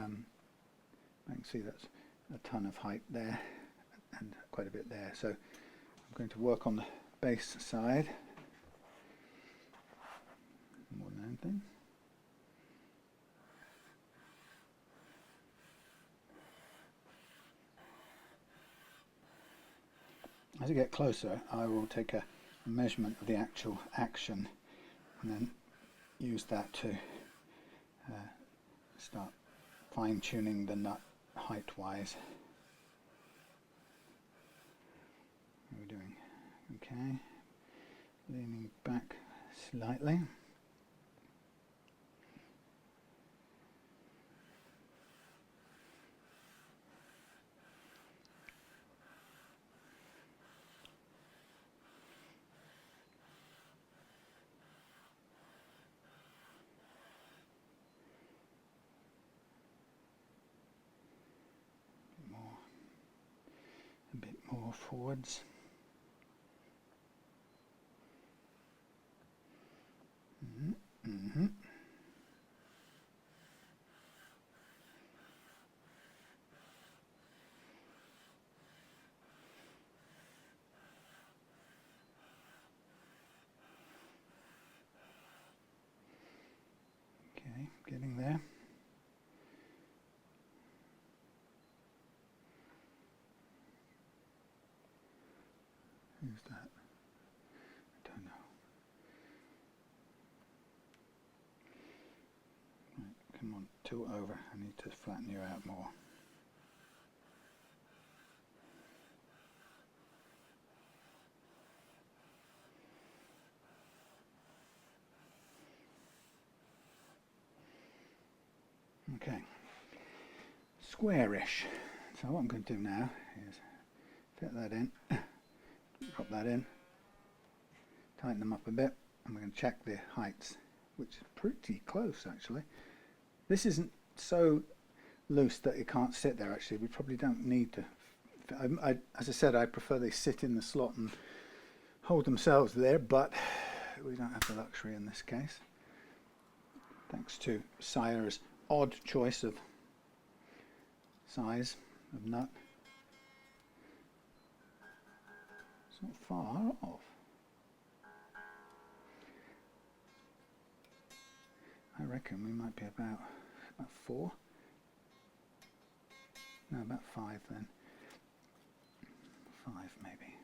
can see that's a ton of height there and quite a bit there. So I'm going to work on the base side more than anything. As I get closer, I will take a measurement of the actual action and then use that to start fine-tuning the nut height-wise. How are we doing? Okay, leaning back slightly. A bit more forwards. Mm-hmm. Okay, getting there. Who's that? I don't know. Right, come on, tilt over. I need to flatten you out more. Okay, squarish. So what I'm going to do now is fit that in, drop that in, tighten them up a bit, and we're going to check the heights, which is pretty close actually. This isn't so loose that it can't sit there actually. We probably don't need to. As I said, I prefer they sit in the slot and hold themselves there, but we don't have the luxury in this case. Thanks to Sire's odd choice of size of nut. It's not far off. I reckon we might be about 4. No, about 5 then. 5 maybe.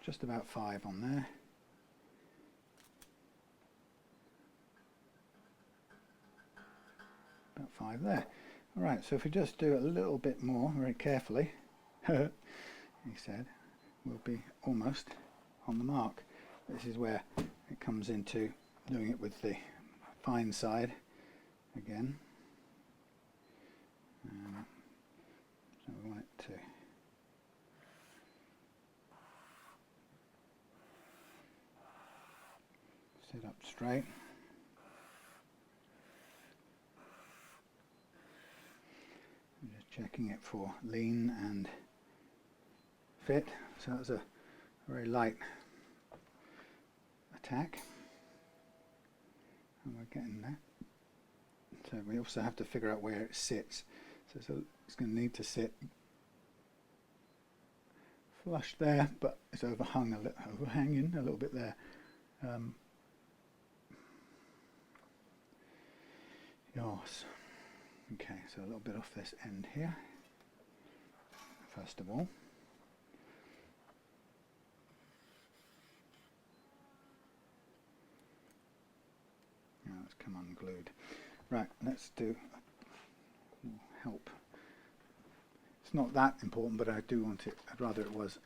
Just about 5 on there. About 5 there. Alright, so if we just do a little bit more very carefully, he said, we'll be almost on the mark. This is where it comes into doing it with the fine side again. So we want it to sit up straight. I'm just checking it for lean and fit. So that's a very light attack. And we're getting there. So we also have to figure out where it sits. So it's going to need to sit flush there, but it's overhanging a little bit there. Yes. Okay, so a little bit off this end here, first of all. Now it's come unglued. Right, let's do help. It's not that important, but I do want it. I'd rather it was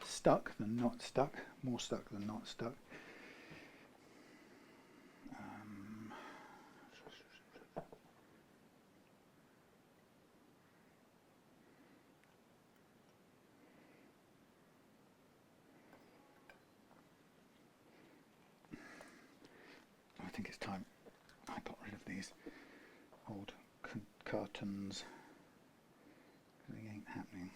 stuck than not stuck, more stuck than not stuck. I think it's time I got rid of these old cartons. They ain't happening.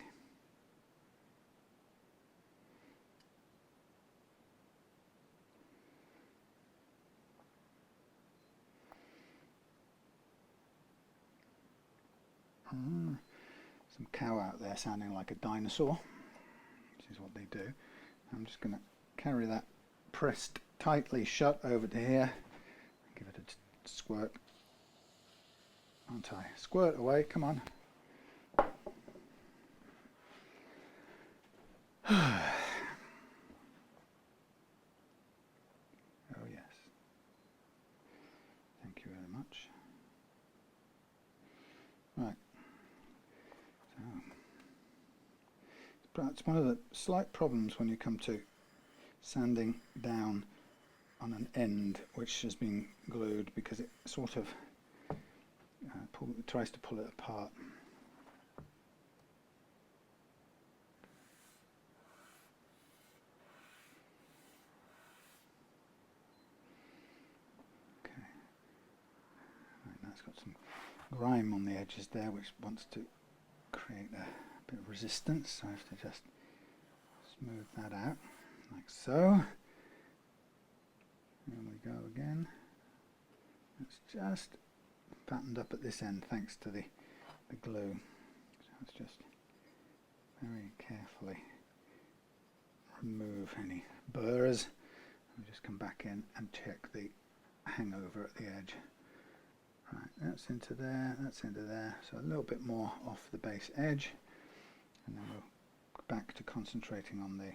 Some cow out there sounding like a dinosaur, which is what they do. I'm just going to carry that pressed tightly shut over to here. Give it a squirt. Aren't I? Squirt away, come on. Right. So that's one of the slight problems when you come to sanding down on an end which has been glued, because it sort of tries to pull it apart. Okay. Right, that's got some grime on the edges there which wants to create a bit of resistance, so I have to just smooth that out like so. There we go again. It's just patterned up at this end thanks to the glue. So let's just very carefully remove any burrs. We'll just come back in and check the hangover at the edge. Right, that's into there, that's into there. So a little bit more off the base edge, and then we'll go back to concentrating on the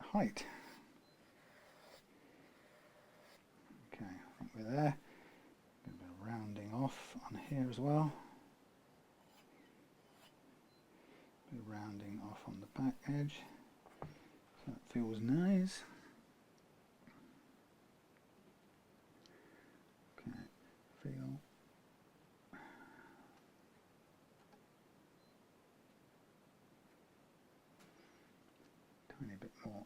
height. Okay, I think we're there. A bit of rounding off on here as well. A bit of rounding off on the back edge. So that feels nice. Okay, feel. Tiny bit more.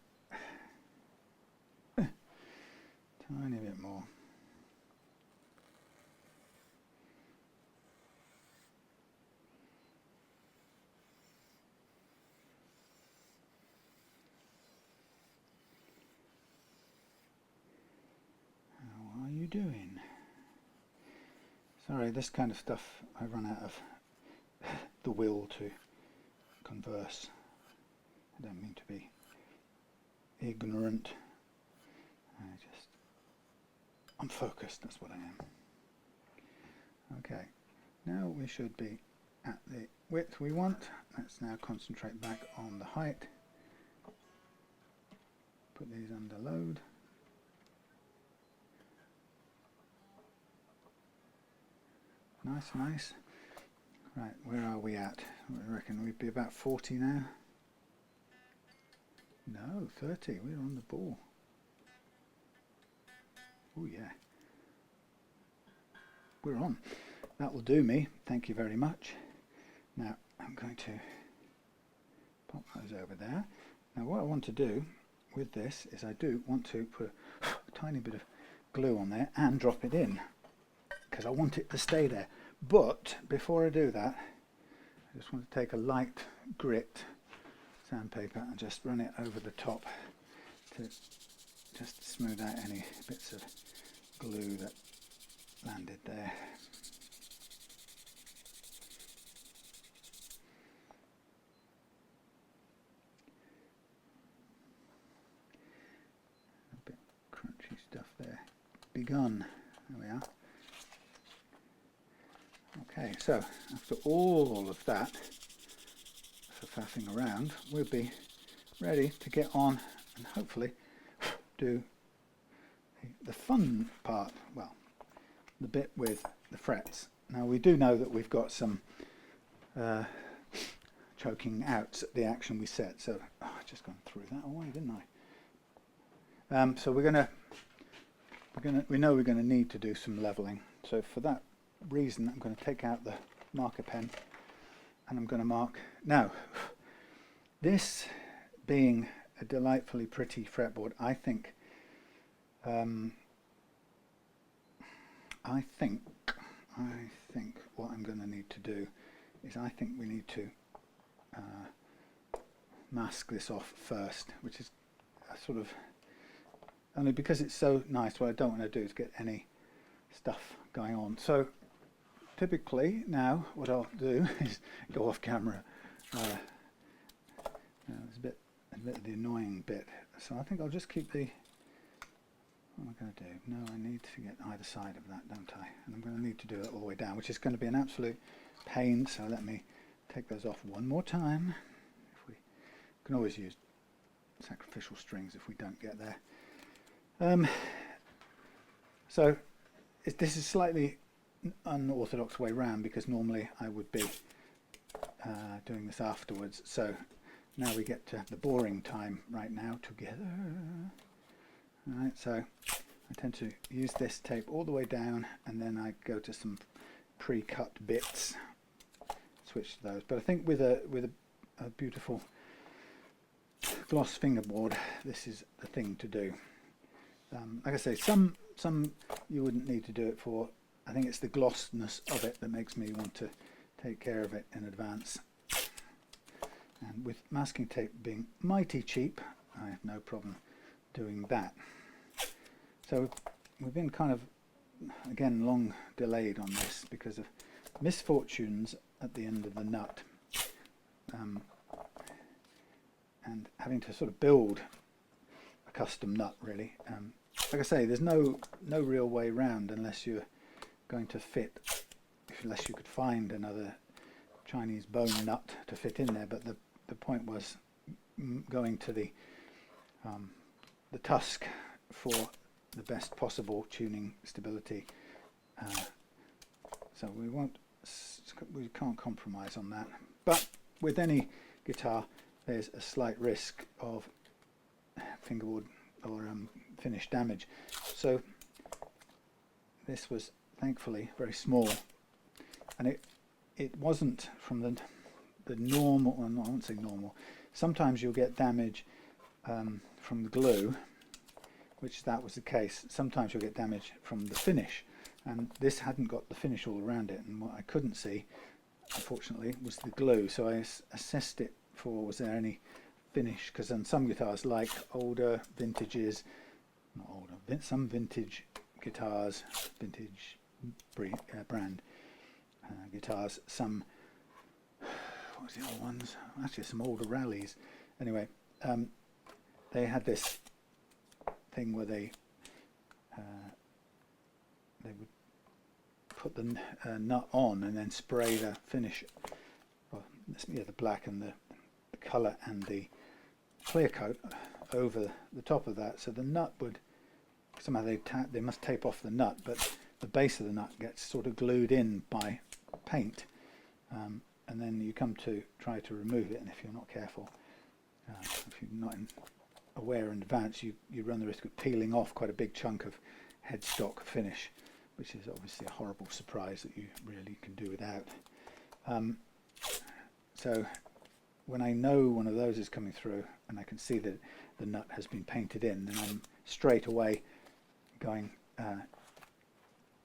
Tiny bit more. How are you doing? Sorry, this kind of stuff I run out of the will to converse. I don't mean to be ignorant. I'm focused, that's what I am. Okay, now we should be at the width we want. Let's now concentrate back on the height. Put these under load. Nice, nice. Right, where are we at? I reckon we'd be about 40 now. No, 30, we're on the ball. Oh yeah. We're on. That will do me, thank you very much. Now, I'm going to pop those over there. Now what I want to do with this is I do want to put a tiny bit of glue on there and drop it in, because I want it to stay there. But before I do that, I just want to take a light grit sandpaper and just run it over the top to just smooth out any bits of glue that landed there. A bit crunchy stuff there. Begun. There we are. Okay, so after all of that faffing around, we'll be ready to get on and hopefully do the fun part, well, the bit with the frets. Now we do know that we've got some choking out at the action we set, so I've just gone through that away, didn't I? So we know we're going to need to do some leveling. So for that reason, I'm going to take out the marker pen and I'm going to mark. Now, this being a delightfully pretty fretboard, I think what I'm going to need to do is I think we need to mask this off first, which is a sort of only because it's so nice. What I don't want to do is get any stuff going on. So typically now what I'll do is go off camera. There's a bit of the annoying bit. So I think I'll just keep the. What am I going to do? No, I need to get either side of that, don't I? And I'm going to need to do it all the way down, which is going to be an absolute pain. So let me take those off one more time. If we can always use sacrificial strings if we don't get there. So this is slightly unorthodox way round, because normally I would be doing this afterwards. So now we get to the boring time right now together. All right, so I tend to use this tape all the way down, and then I go to some pre-cut bits, switch to those. But I think with a beautiful gloss fingerboard, this is the thing to do. Like I say, some you wouldn't need to do it for. I think it's the glossness of it that makes me want to take care of it in advance. And with masking tape being mighty cheap, I have no problem doing that. So we've been kind of, again, long delayed on this because of misfortunes at the end of the nut, and having to sort of build a custom nut, really. Like I say, there's no real way round unless you're going to fit, unless you could find another Chinese bone nut to fit in there. But the point was going to the tusk for the best possible tuning stability. So we can't compromise on that. But with any guitar, there's a slight risk of fingerboard or finish damage. So this was thankfully very small, and it wasn't from the normal, well, I won't say normal. Sometimes you'll get damage from the glue, which that was the case. Sometimes you'll get damage from the finish, and this hadn't got the finish all around it, and what I couldn't see, unfortunately, was the glue. So I assessed it for, was there any finish, because on some guitars, like older vintages, not older, some vintage guitars, vintage brand guitars, some, what was the other ones? Actually, some older rallies. Anyway, they had this thing where they would put the nut on and then spray the finish, well, yeah, the black and the colour and the clear coat over the top of that, so the nut would somehow they must tape off the nut, but the base of the nut gets sort of glued in by paint, and then you come to try to remove it, and if you're not careful, if you're not aware in advance, you run the risk of peeling off quite a big chunk of headstock finish, which is obviously a horrible surprise that you really can do without. So when I know one of those is coming through and I can see that the nut has been painted in, then I'm straight away getting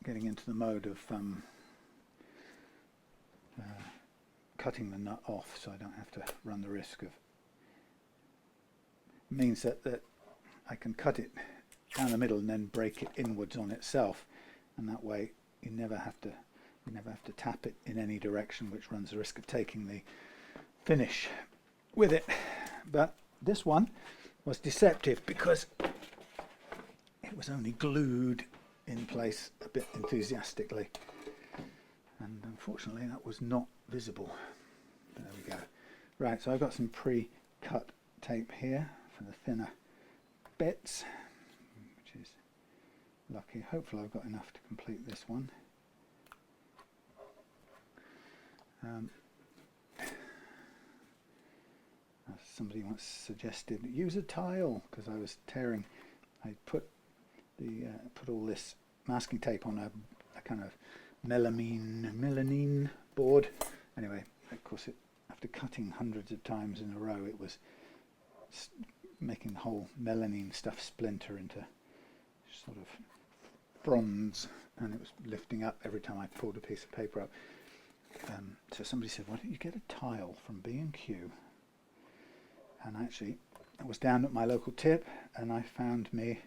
into the mode of cutting the nut off, so I don't have to run the risk of. It means that I can cut it down the middle and then break it inwards on itself, and that way you never have to tap it in any direction, which runs the risk of taking the finish with it. But this one was deceptive because it was only glued in place a bit enthusiastically, and unfortunately that was not visible. There we go. Right, so I've got some pre-cut tape here for the thinner bits, which is lucky. Hopefully I've got enough to complete this one. Somebody once suggested use a tile, because I was tearing. I put all this masking tape on a kind of melamine board. Anyway, of course, after cutting hundreds of times in a row, it was making the whole melamine stuff splinter into sort of bronze, and it was lifting up every time I pulled a piece of paper up. So somebody said, why don't you get a tile from B&Q? And actually, I was down at my local tip and I found me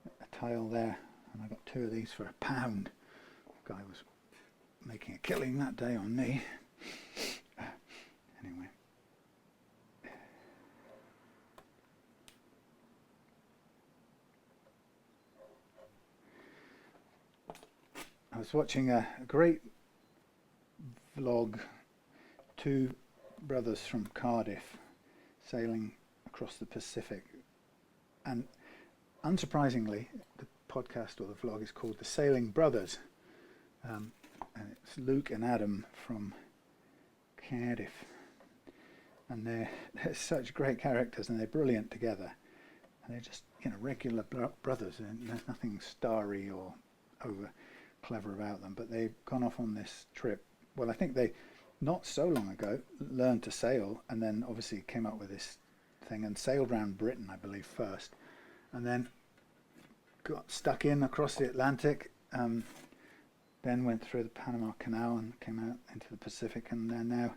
a tile there, and I got 2 of these for £1. The guy was making a killing that day on me. Anyway. I was watching a great vlog, 2 brothers from Cardiff sailing across the Pacific, and unsurprisingly podcast or the vlog is called The Sailing Brothers, and it's Luke and Adam from Cardiff, and they're such great characters, and they're brilliant together, and they're just, you know, regular brothers, and there's nothing starry or over clever about them. But they've gone off on this trip. Well, I think they, not so long ago, learned to sail, and then obviously came up with this thing and sailed around Britain, I believe, first, and then got stuck in across the Atlantic, then went through the Panama Canal and came out into the Pacific, and they're now,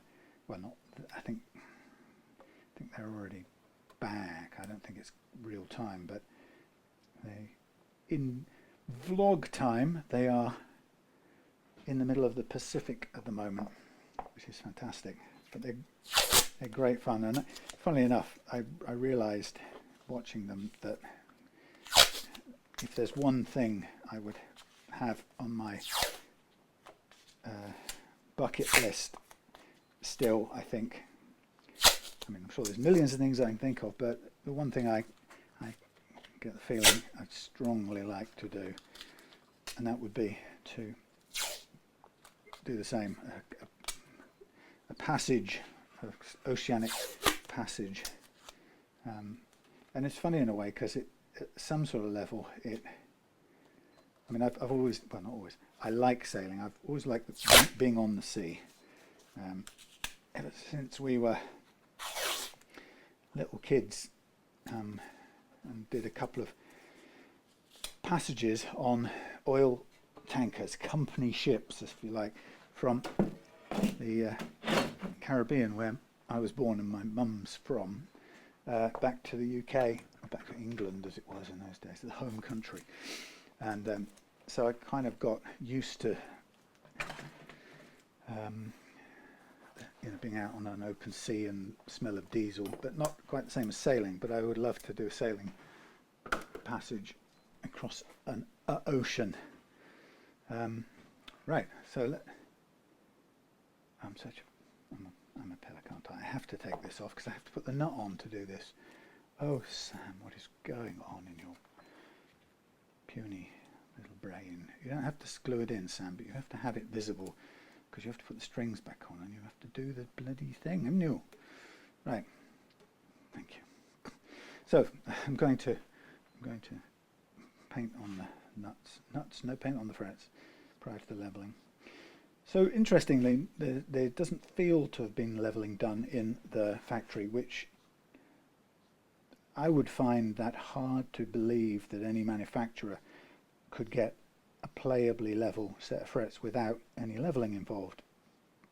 well, not, I think they're already back. I don't think it's real time, but they, in vlog time, they are in the middle of the Pacific at the moment, which is fantastic. But they're great fun, and funnily enough, I realised watching them that if there's one thing I would have on my bucket list still, I think, I mean, I'm sure there's millions of things I can think of, but the one thing I get the feeling I'd strongly like to do, and that would be to do the same, a passage, an oceanic passage, and it's funny in a way, because at some sort of level, I mean, I've always, well, not always, I like sailing. I've always liked being on the sea. Ever since we were little kids, and did a couple of passages on oil tankers, company ships, if you like, from the Caribbean, where I was born and my mum's from, back to the UK, or back to England as it was in those days, the home country. And so I kind of got used to you know, being out on an open sea and smell of diesel, but not quite the same as sailing. But I would love to do a sailing passage across an ocean. Right, so I'm a pelican. I have to take this off because I have to put the nut on to do this. Oh, Sam, what is going on in your puny little brain? You don't have to glue it in, Sam, but you have to have it visible, because you have to put the strings back on and you have to do the bloody thing, haven't you? Right. Thank you. So I'm going to paint on the nuts, no paint on the frets prior to the leveling. So interestingly, there doesn't feel to have been leveling done in the factory, which I would find that hard to believe that any manufacturer could get a playably level set of frets without any leveling involved.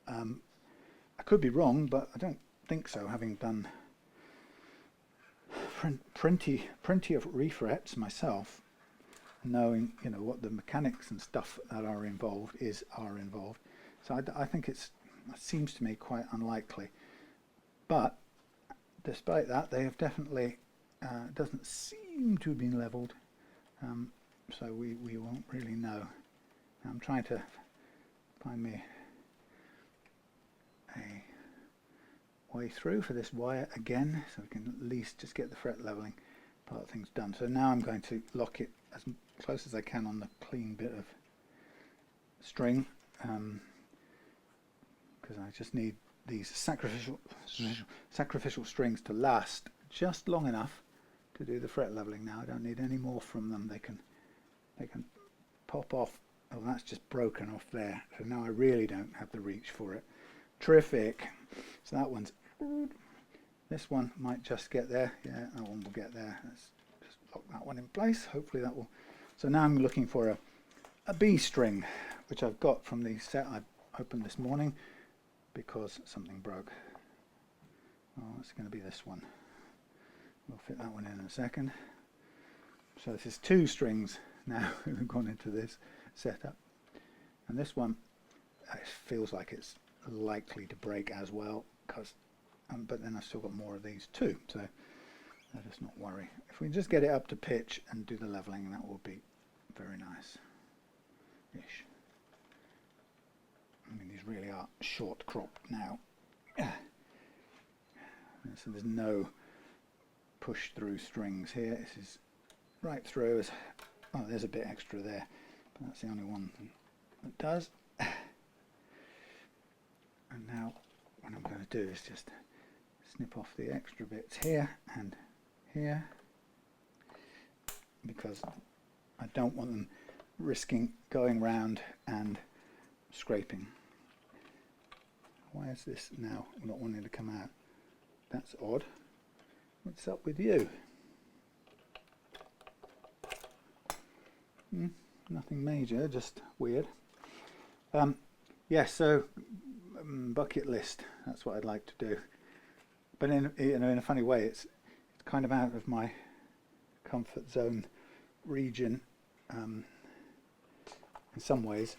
I could be wrong, but I don't think so, having done plenty of refrets myself, knowing, you know, what the mechanics and stuff that are involved. So I think it seems to me quite unlikely. But despite that, they have definitely doesn't seem to have been leveled. So we won't really know. I'm trying to find me a way through for this wire again, so we can at least just get the fret leveling part of things done. So now I'm going to lock it as close as I can on the clean bit of string, because I just need these sacrificial strings to last just long enough to do the fret leveling. Now I don't need any more from them. They can pop off. Oh, that's just broken off there. So now I really don't have the reach for it. Terrific. So that one's, this one might just get there. Yeah, that one will get there. Let's just lock that one in place. Hopefully that will. So now I'm looking for a B string, which I've got from the set I opened this morning because something broke. Oh, it's going to be this one. We'll fit that one in a second. So this is two strings now that have gone into this setup, and this one feels like it's likely to break as well, because but then I've still got more of these too, so let us not worry. If we just get it up to pitch and do the leveling, that will be very nice ish. I mean, these really are short cropped now, so there's no push through strings here. This is right through as oh, there's a bit extra there, but that's the only one that does. And now what I'm going to do is just snip off the extra bits here and here, because I don't want them risking going round and scraping. Why is this now not wanting to come out? That's odd. What's up with you? Nothing major, just weird. Yeah, so bucket list, that's what I'd like to do. But in a funny way, it's kind of out of my comfort zone region in some ways,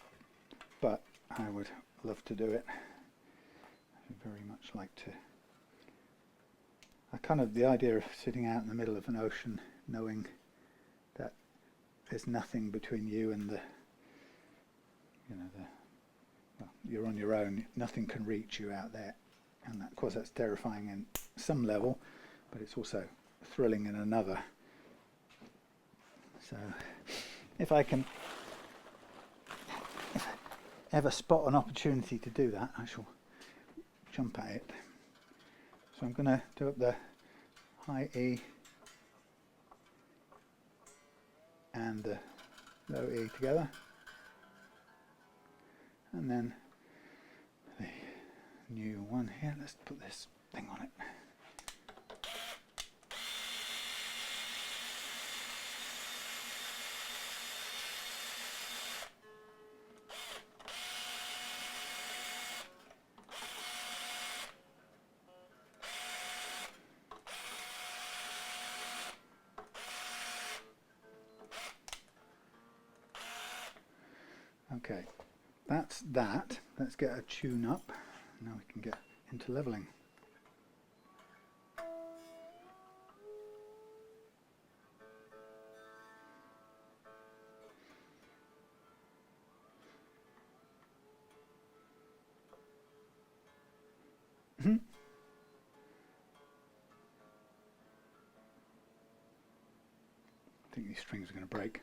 but I would love to do it. I'd very much like to. The idea of sitting out in the middle of an ocean, knowing that there's nothing between you and well, you're on your own, nothing can reach you out there. And that, of course, that's terrifying in some level, but it's also thrilling in another. So if I ever spot an opportunity to do that, I shall jump at it. So I'm going to do up the high E and the low E together, and then the new one here. Let's put this thing on it. Okay, that's that. Let's get a tune up. Now we can get into leveling. I think these strings are going to break.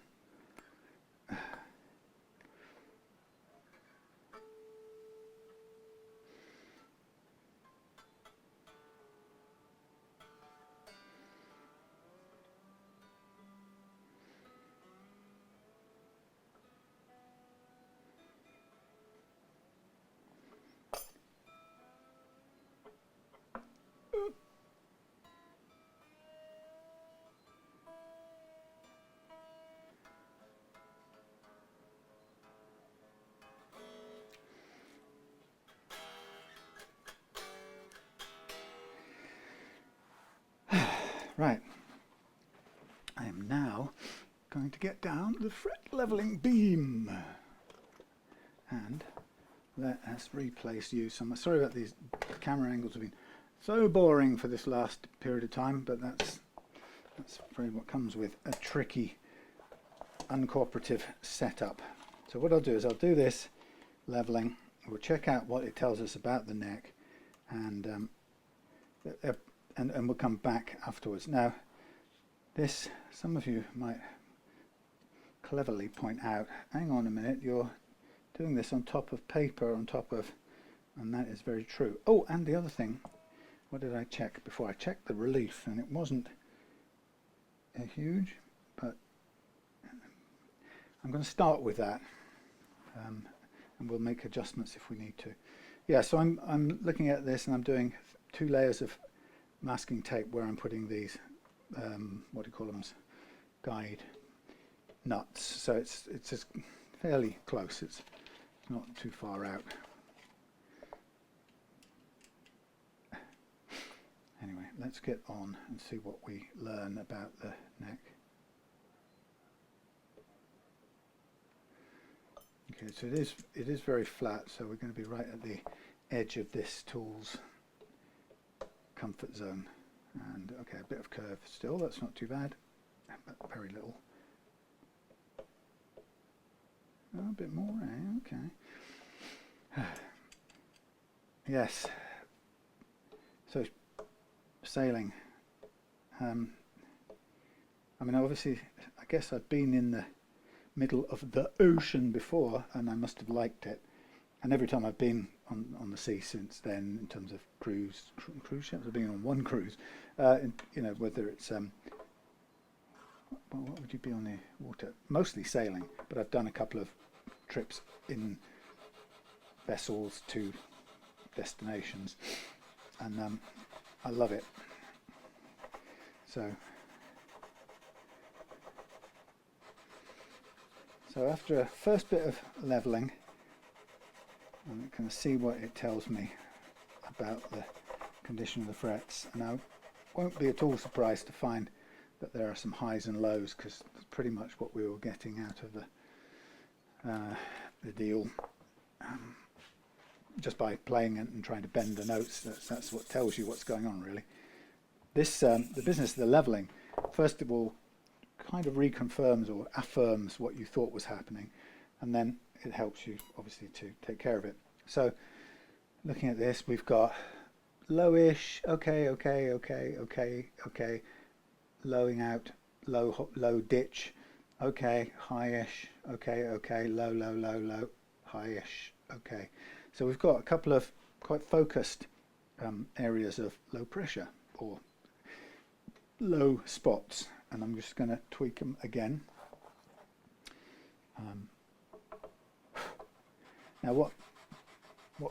Right, I am now going to get down the fret leveling beam, and let us replace you some. Sorry about these camera angles, have been so boring for this last period of time, but that's really what comes with a tricky, uncooperative setup. So what I'll do is I'll do this leveling. We'll check out what it tells us about the neck, and we'll come back afterwards. Now, this, some of you might cleverly point out, hang on a minute, you're doing this on top of paper, and that is very true. Oh, and the other thing, what did I check before? I checked the relief, and it wasn't huge, but I'm going to start with that, and we'll make adjustments if we need to. Yeah, so I'm looking at this, and I'm doing 2 layers of masking tape where I'm putting these what do you call them, guide nuts, so it's just fairly close, it's not too far out. Anyway, let's get on and see what we learn about the neck. Okay, so it is very flat, so we're going to be right at the edge of this tool's comfort zone. And okay, a bit of curve still, that's not too bad, but very little. Oh, a bit more, okay. Yes, so sailing. I mean, obviously, I guess I've been in the middle of the ocean before, and I must have liked it. And every time I've been on the sea since then, in terms of cruise ships, I've been on one cruise. You know, whether it's what would you be on the water? Mostly sailing, but I've done a couple of trips in vessels to destinations, and I love it. So after a first bit of leveling, I'm going to see what it tells me about the condition of the frets, and I won't be at all surprised to find that there are some highs and lows, because that's pretty much what we were getting out of the deal. Just by playing it and trying to bend the notes, that's what tells you what's going on, really. This the business of the leveling, first of all, kind of reconfirms or affirms what you thought was happening, and then it helps you obviously to take care of it. So looking at this, we've got lowish, okay, lowing out, low ditch, okay, highish, okay, low, highish, okay. So we've got a couple of quite focused areas of low pressure or low spots, and I'm just going to tweak them again. Now what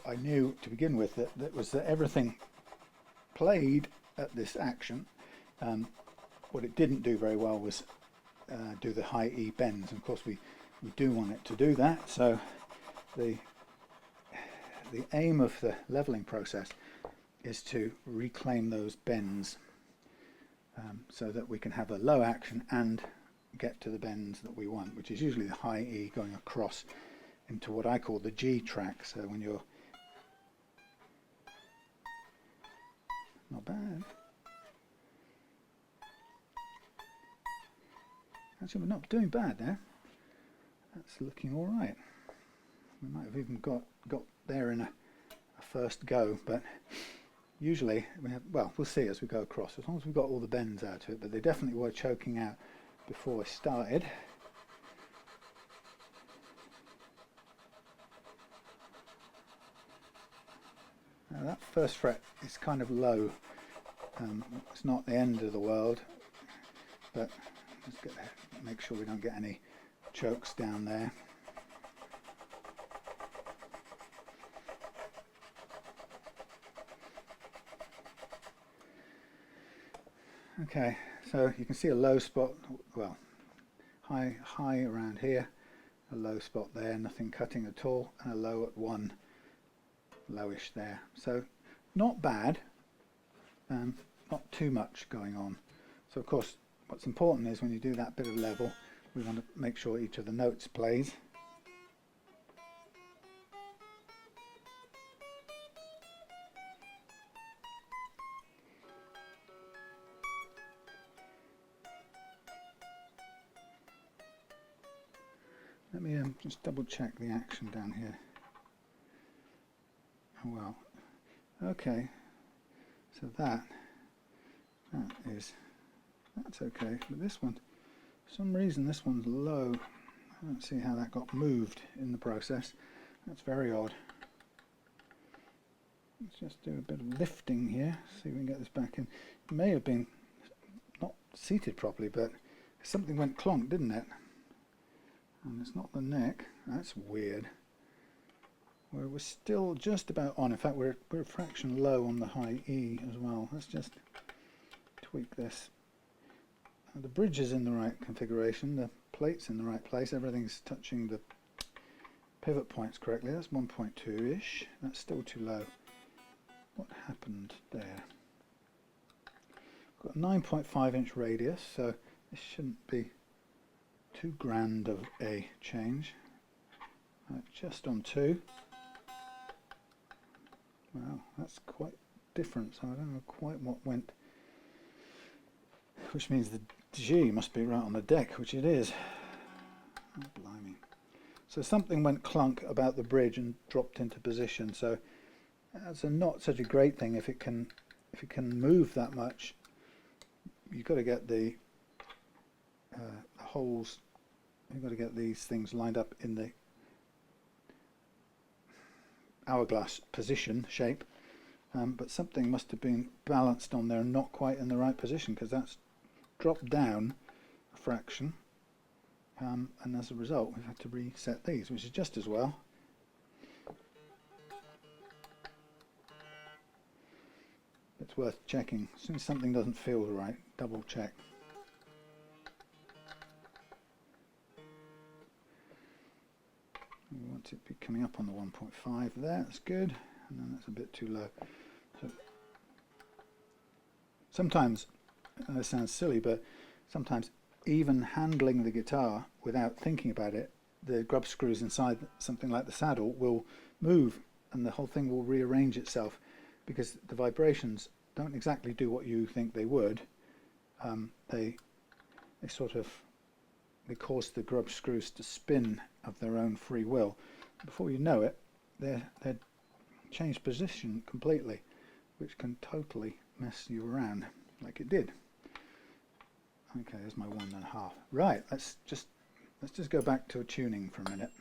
I knew to begin with, that was that everything played at this action. What it didn't do very well was do the high E bends, and of course we do want it to do that. So the aim of the leveling process is to reclaim those bends, so that we can have a low action and get to the bends that we want, which is usually the high E going across into what I call the G track. So when you're not bad. Actually, we're not doing bad there. That's looking all right. We might have even got there in a first go, but usually we have, well, we'll see as we go across, as long as we've got all the bends out of it, but they definitely were choking out before I started. Now that first fret is kind of low. It's not the end of the world, but let's make sure we don't get any chokes down there. Okay, so you can see a low spot, well, high around here, a low spot there, nothing cutting at all, and a low at one, lowish there. So not bad, not too much going on. So of course what's important is when you do that bit of level, we want to make sure each of the notes plays. Let me just double check the action down here. Oh, well, okay, so that's okay, but this one, for some reason this one's low. I don't see how that got moved in the process. That's very odd. Let's just do a bit of lifting here, see if we can get this back in. It may have been not seated properly, but something went clonk, didn't it? And it's not the neck. That's weird. We're still just about on. In fact, we're a fraction low on the high E as well. Let's just tweak this. The bridge is in the right configuration, the plate's in the right place, everything's touching the pivot points correctly. That's 1.2-ish. That's still too low. What happened there? Got a 9.5-inch radius, so this shouldn't be too grand of a change. Just on 2. Wow, that's quite different, so I don't know quite what went, which means the G must be right on the deck, which it is. Oh, blimey. So something went clunk about the bridge and dropped into position, so that's not such a great thing. If it can move that much, you've got to get the holes you've got to get these things lined up in the hourglass position shape, but something must have been balanced on there and not quite in the right position, because that's dropped down a fraction, and as a result we've had to reset these, which is just as well. It's worth checking. As soon as something doesn't feel right, double check. We want it to be coming up on the 1.5 there, that's good, and then that's a bit too low. So sometimes, and this sounds silly, but sometimes even handling the guitar without thinking about it, the grub screws inside something like the saddle will move and the whole thing will rearrange itself, because the vibrations don't exactly do what you think they would. They cause the grub screws to spin of their own free will. Before you know it, they're changed position completely, which can totally mess you around, like it did. Okay, there's my 1.5. Right, let's just go back to tuning for a minute.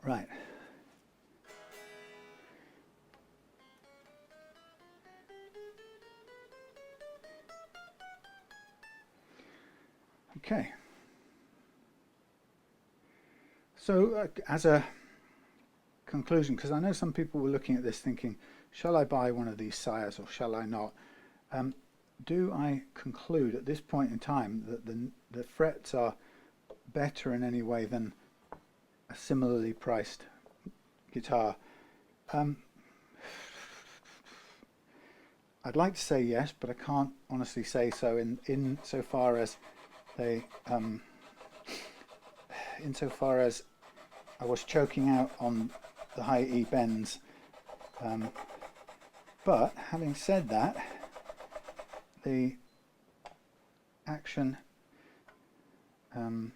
Right. Okay. So as a conclusion, because I know some people were looking at this thinking, shall I buy one of these Sires or shall I not? Do I conclude at this point in time that the frets are better in any way than a similarly priced guitar? I'd like to say yes, but I can't honestly say so insofar as they insofar as I was choking out on the high E bends. But having said that, the action or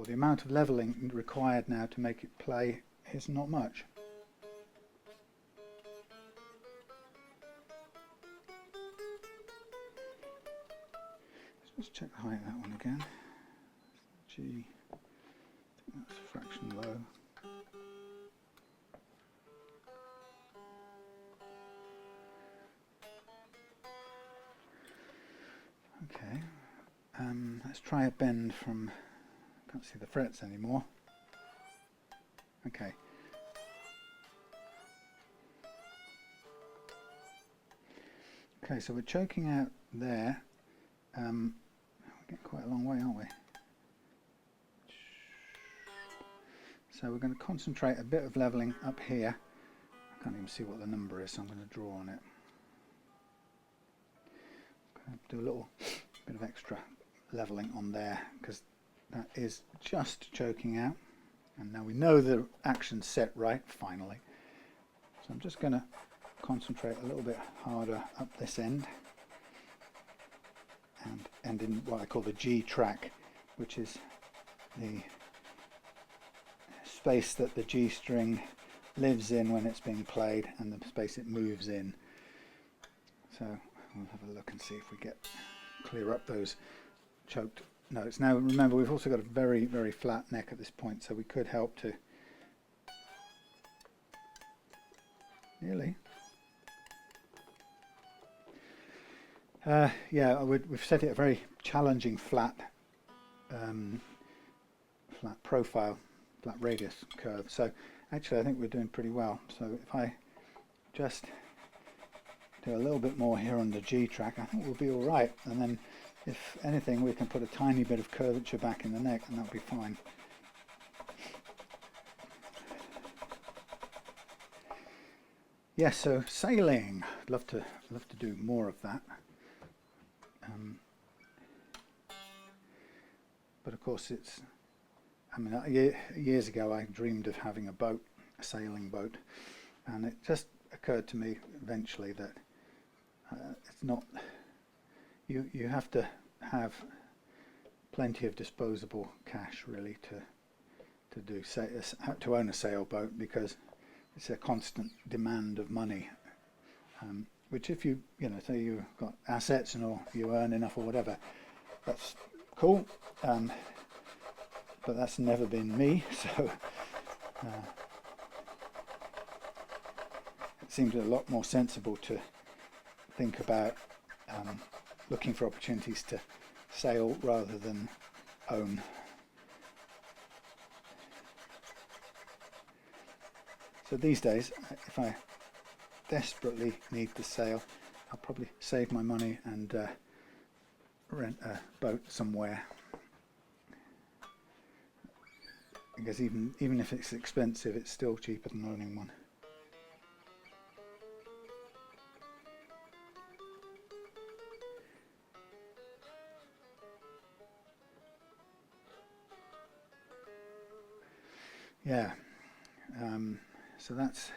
the amount of leveling required now to make it play is not much. Let's check the height of that one again. G, I think that's a fraction low. Okay, let's try a bend from, can't see the frets anymore. Okay. Okay, so we're choking out there. We're getting quite a long way, aren't we? So we're going to concentrate a bit of leveling up here. I can't even see what the number is, so I'm going to draw on it. Do a little bit of extra leveling on there, because that is just choking out, and now we know the action's set right finally. So I'm just going to concentrate a little bit harder up this end and in what I call the G track, which is the space that the G string lives in when it's being played and the space it moves in. So we'll have a look and see if we clear up those choked notes. Now remember, we've also got a very, very flat neck at this point, so we could help to nearly. Yeah, we've set it a very challenging flat profile, flat radius curve. So actually I think we're doing pretty well. So if I just do a little bit more here on the G track, I think we'll be all right. And then if anything, we can put a tiny bit of curvature back in the neck and that'll be fine. Yes, so sailing. I'd love to do more of that. but of course it's, I mean, years ago I dreamed of having a boat, a sailing boat, and it just occurred to me eventually that it's not, you have to have plenty of disposable cash really to own a sailboat, because it's a constant demand of money, which if you say you've got assets and or you earn enough or whatever, that's cool, but that's never been me. So it seems a lot more sensible to think about looking for opportunities to sail rather than own. So these days, if I desperately need to sail, I'll probably save my money and rent a boat somewhere. Because even if it's expensive, it's still cheaper than owning one. Yeah. So that's,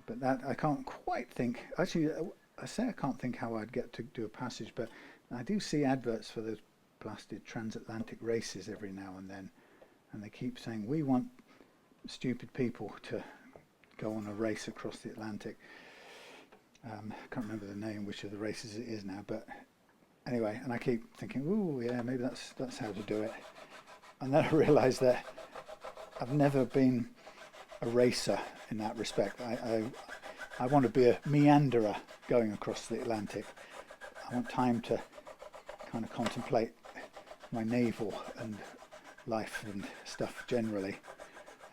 but that I can't quite think. Actually, I say I can't think how I'd get to do a passage, but I do see adverts for those blasted transatlantic races every now and then, and they keep saying we want stupid people to go on a race across the Atlantic. I can't remember the name, which of the races it is now, but anyway, and I keep thinking, ooh, yeah, maybe that's how to do it, and then I realise that I've never been a racer in that respect. I want to be a meanderer going across the Atlantic. I want time to kind of contemplate my navel and life and stuff generally.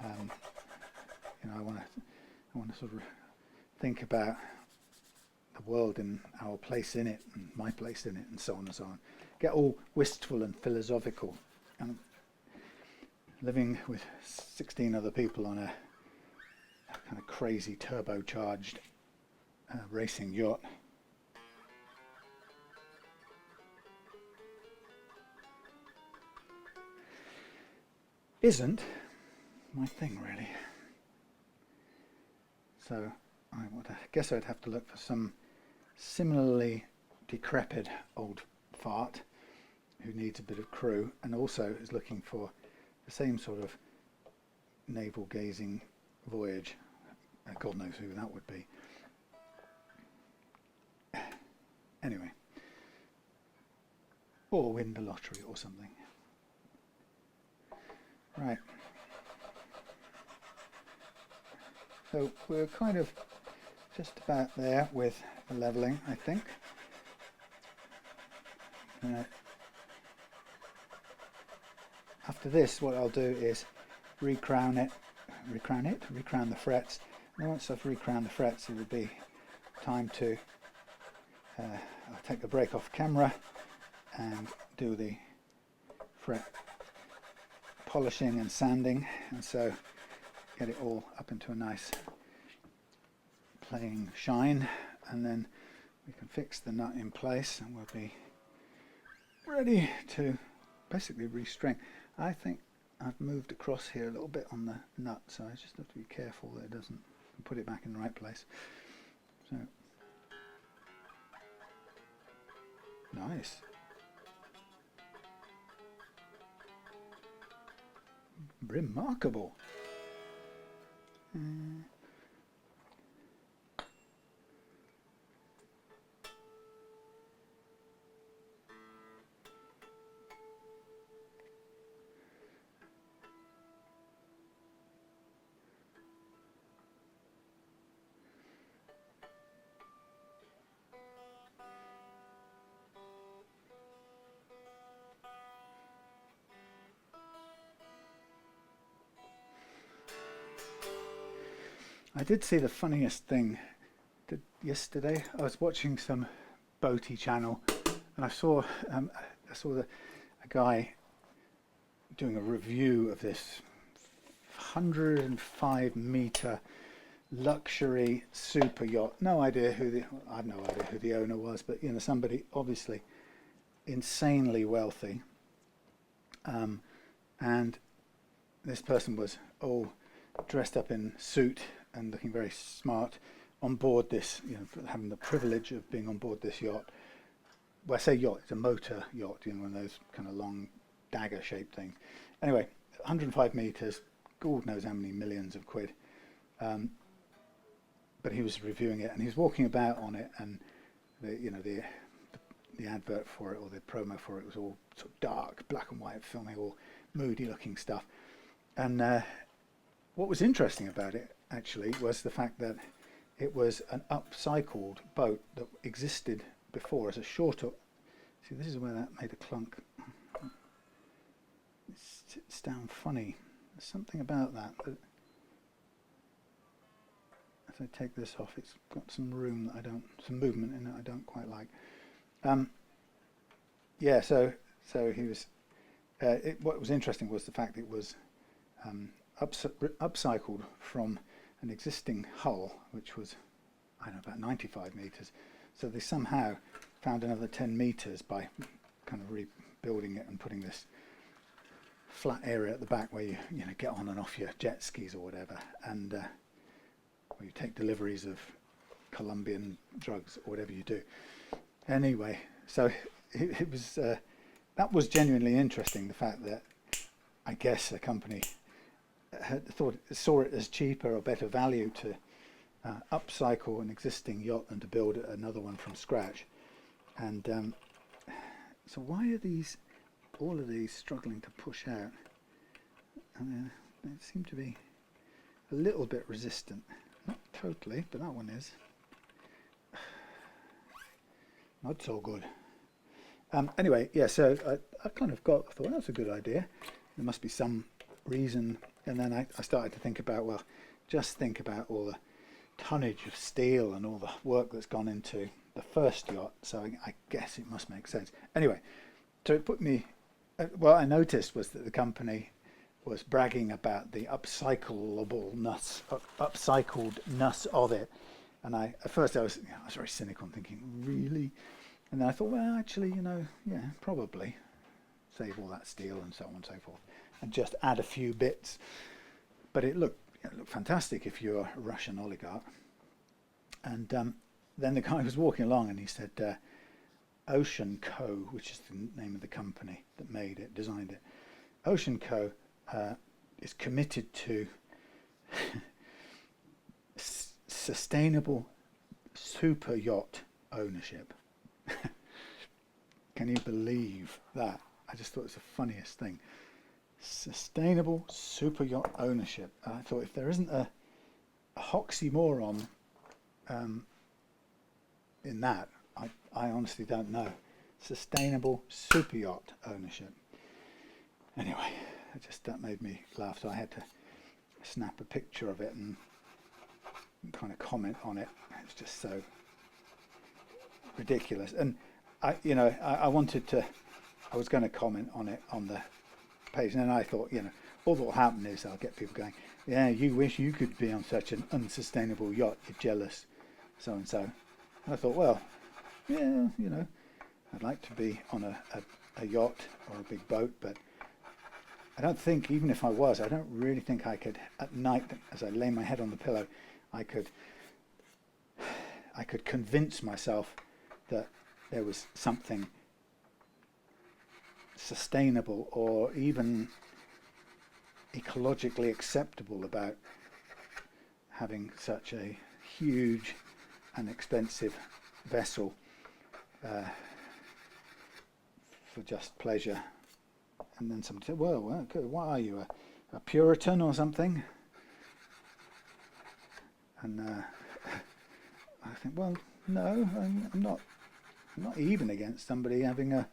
I want to sort of think about the world and our place in it and my place in it and so on and so on. Get all wistful and philosophical. And living with 16 other people on a kind of crazy turbocharged racing yacht. Isn't my thing really. So I guess I'd have to look for some similarly decrepit old fart who needs a bit of crew and also is looking for the same sort of navel-gazing voyage. God knows who that would be. Anyway. Or win the lottery or something. Right. So we're kind of just about there with the levelling, I think. After this, what I'll do is recrown the frets. And once I've recrowned the frets, it would be time to I'll take the break off camera and do the fret polishing and sanding, and so get it all up into a nice playing shine, and then we can fix the nut in place and we'll be ready to basically restring. I think I've moved across here a little bit on the nut, so I just have to be careful that it doesn't, put it back in the right place. So nice. Remarkable. I did see the funniest thing yesterday. I was watching some boaty channel, and I saw a guy doing a review of this 105 meter luxury super yacht. I have no idea who the owner was, but somebody obviously insanely wealthy. And this person was all dressed up in suit and looking very smart on board this, having the privilege of being on board this yacht. Well, I say yacht, it's a motor yacht, one of those kind of long dagger-shaped things. Anyway, 105 metres, God knows how many millions of quid. But he was reviewing it, and he was walking about on it, and the advert for it, or the promo for it, was all sort of dark, black and white, filming all moody-looking stuff. And what was interesting about it, actually, was the fact that it was an upcycled boat that existed before as a shorter. See, this is where that made a clunk. It sits down funny. There's something about that. As I take this off, it's got some room that some movement in it I don't quite like. Yeah, so he was. What was interesting was the fact it was upcycled from an existing hull, which was, about 95 metres. So they somehow found another 10 metres by kind of rebuilding it and putting this flat area at the back where you get on and off your jet skis or whatever, and where you take deliveries of Colombian drugs or whatever you do. Anyway, so it was that was genuinely interesting. The fact that I guess a company saw it as cheaper or better value to upcycle an existing yacht than to build another one from scratch. And so why are all of these struggling to push out? They seem to be a little bit resistant. Not totally, but that one is. Not so good. Anyway, yeah, so I kind of thought that's a good idea. There must be some reason. And then I started to think about, just think about all the tonnage of steel and all the work that's gone into the first yacht. So I guess it must make sense. Anyway, so it put me, what I noticed was that the company was bragging about the upcycledness of it. And at first I was very cynical, thinking, really? And then I thought, well, actually, yeah, probably save all that steel and so on and so forth, and just add a few bits. But it looked fantastic if you're a Russian oligarch. And then the guy was walking along and he said, Ocean Co., which is the name of the company that designed it. Ocean Co. Is committed to sustainable super yacht ownership. Can you believe that? I just thought it was the funniest thing. Sustainable super yacht ownership. I thought, if there isn't a oxymoron in that, I honestly don't know. Sustainable super yacht ownership. Anyway, that made me laugh, so I had to snap a picture of it and kind of comment on it. It's just so ridiculous. And I was going to comment on it on the page, and then I thought, all that will happen is I'll get people going, yeah, you wish you could be on such an unsustainable yacht, you're jealous, so and so. And I thought, well, yeah, I'd like to be on a yacht or a big boat, but I don't think, even if I was, I don't really think I could, at night, as I lay my head on the pillow, I could convince myself that there was something sustainable or even ecologically acceptable about having such a huge and expensive vessel for just pleasure. And then somebody said, well, what are you, a Puritan or something? And I think, well, no, I'm not even against somebody having I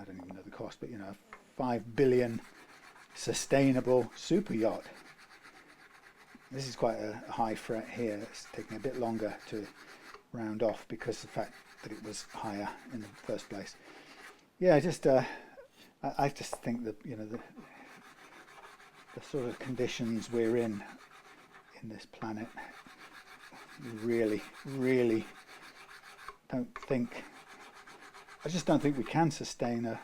don't even know the cost, but a 5 billion sustainable super yacht. This is quite a high fret here. It's taking a bit longer to round off because of the fact that it was higher in the first place. Yeah, I just think that the sort of conditions we're in this planet, really I just don't think we can sustain a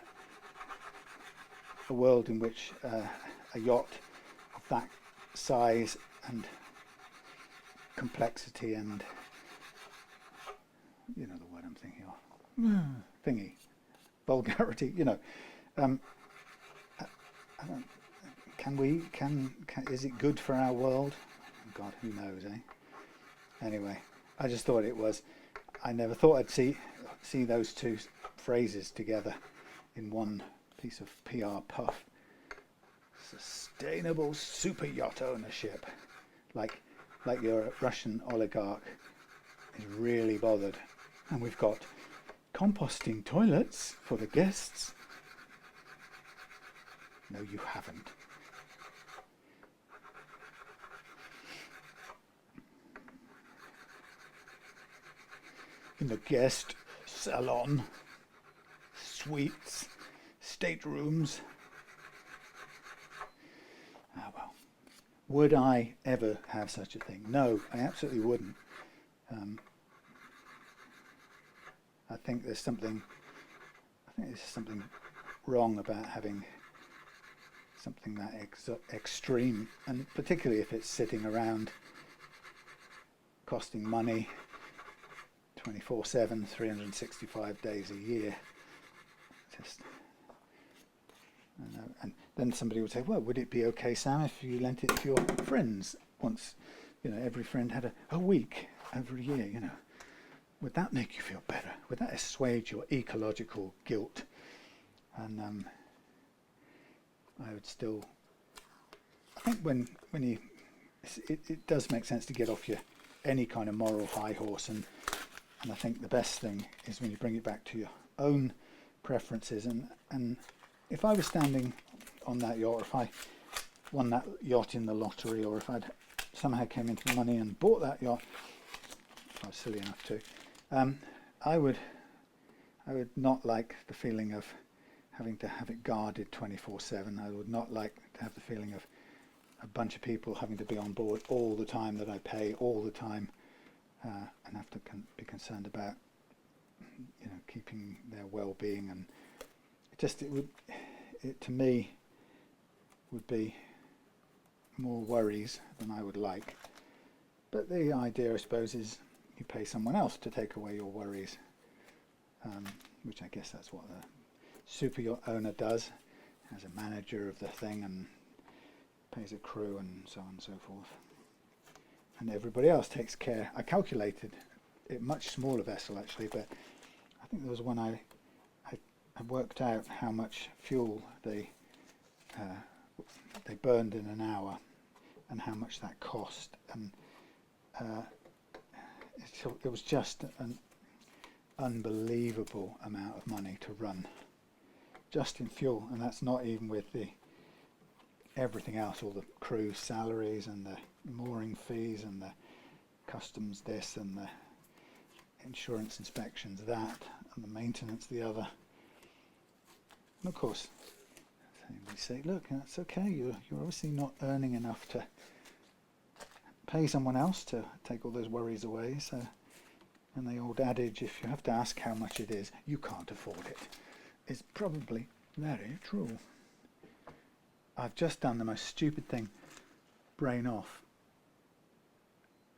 a world in which a yacht of that size and complexity and, you know the word I'm thinking of, thingy, vulgarity, you know, I don't, is it good for our world? God, who knows, eh? Anyway, I just thought it was, I never thought I'd see those two phrases together in one piece of PR puff. Sustainable super yacht ownership. Like your Russian oligarch is really bothered. And we've got composting toilets for the guests. No, you haven't. In the guest salon, suites, staterooms. Ah, well. Would I ever have such a thing? No, I absolutely wouldn't. I think there's something wrong about having something that extreme, and particularly if it's sitting around costing money 24/7, 365 days a year. Just, I know. And then somebody would say, well, would it be okay, Sam, if you lent it to your friends once, you know, every friend had a week every year, you know? Would that make you feel better? Would that assuage your ecological guilt? And I would still, I think when you, it does make sense to get off your any kind of moral high horse, and I think the best thing is when you bring it back to your own preferences. And if I was standing on that yacht, or if I won that yacht in the lottery, or if I'd somehow came into the money and bought that yacht, if I was silly enough to, I would not like the feeling of having to have it guarded 24/7. I would not like to have the feeling of a bunch of people having to be on board all the time, that I pay all the time, and have to be concerned about, you know, keeping their well-being. And it to me would be more worries than I would like. But the idea, I suppose, is you pay someone else to take away your worries, which I guess that's what the super yacht owner does, as a manager of the thing, and pays a crew and so on and so forth. And everybody else takes care. I calculated it, much smaller vessel actually, but I think there was one I worked out how much fuel they burned in an hour and how much that cost, and it was just an unbelievable amount of money to run just in fuel, and that's not even with the everything else, all the crew salaries and the mooring fees and the customs this and the insurance inspections that and the maintenance the other. And of course, they say, look, that's okay, you're obviously not earning enough to pay someone else to take all those worries away. So, and the old adage, if you have to ask how much it is, you can't afford it, is probably very true. I've just done the most stupid thing, brain off.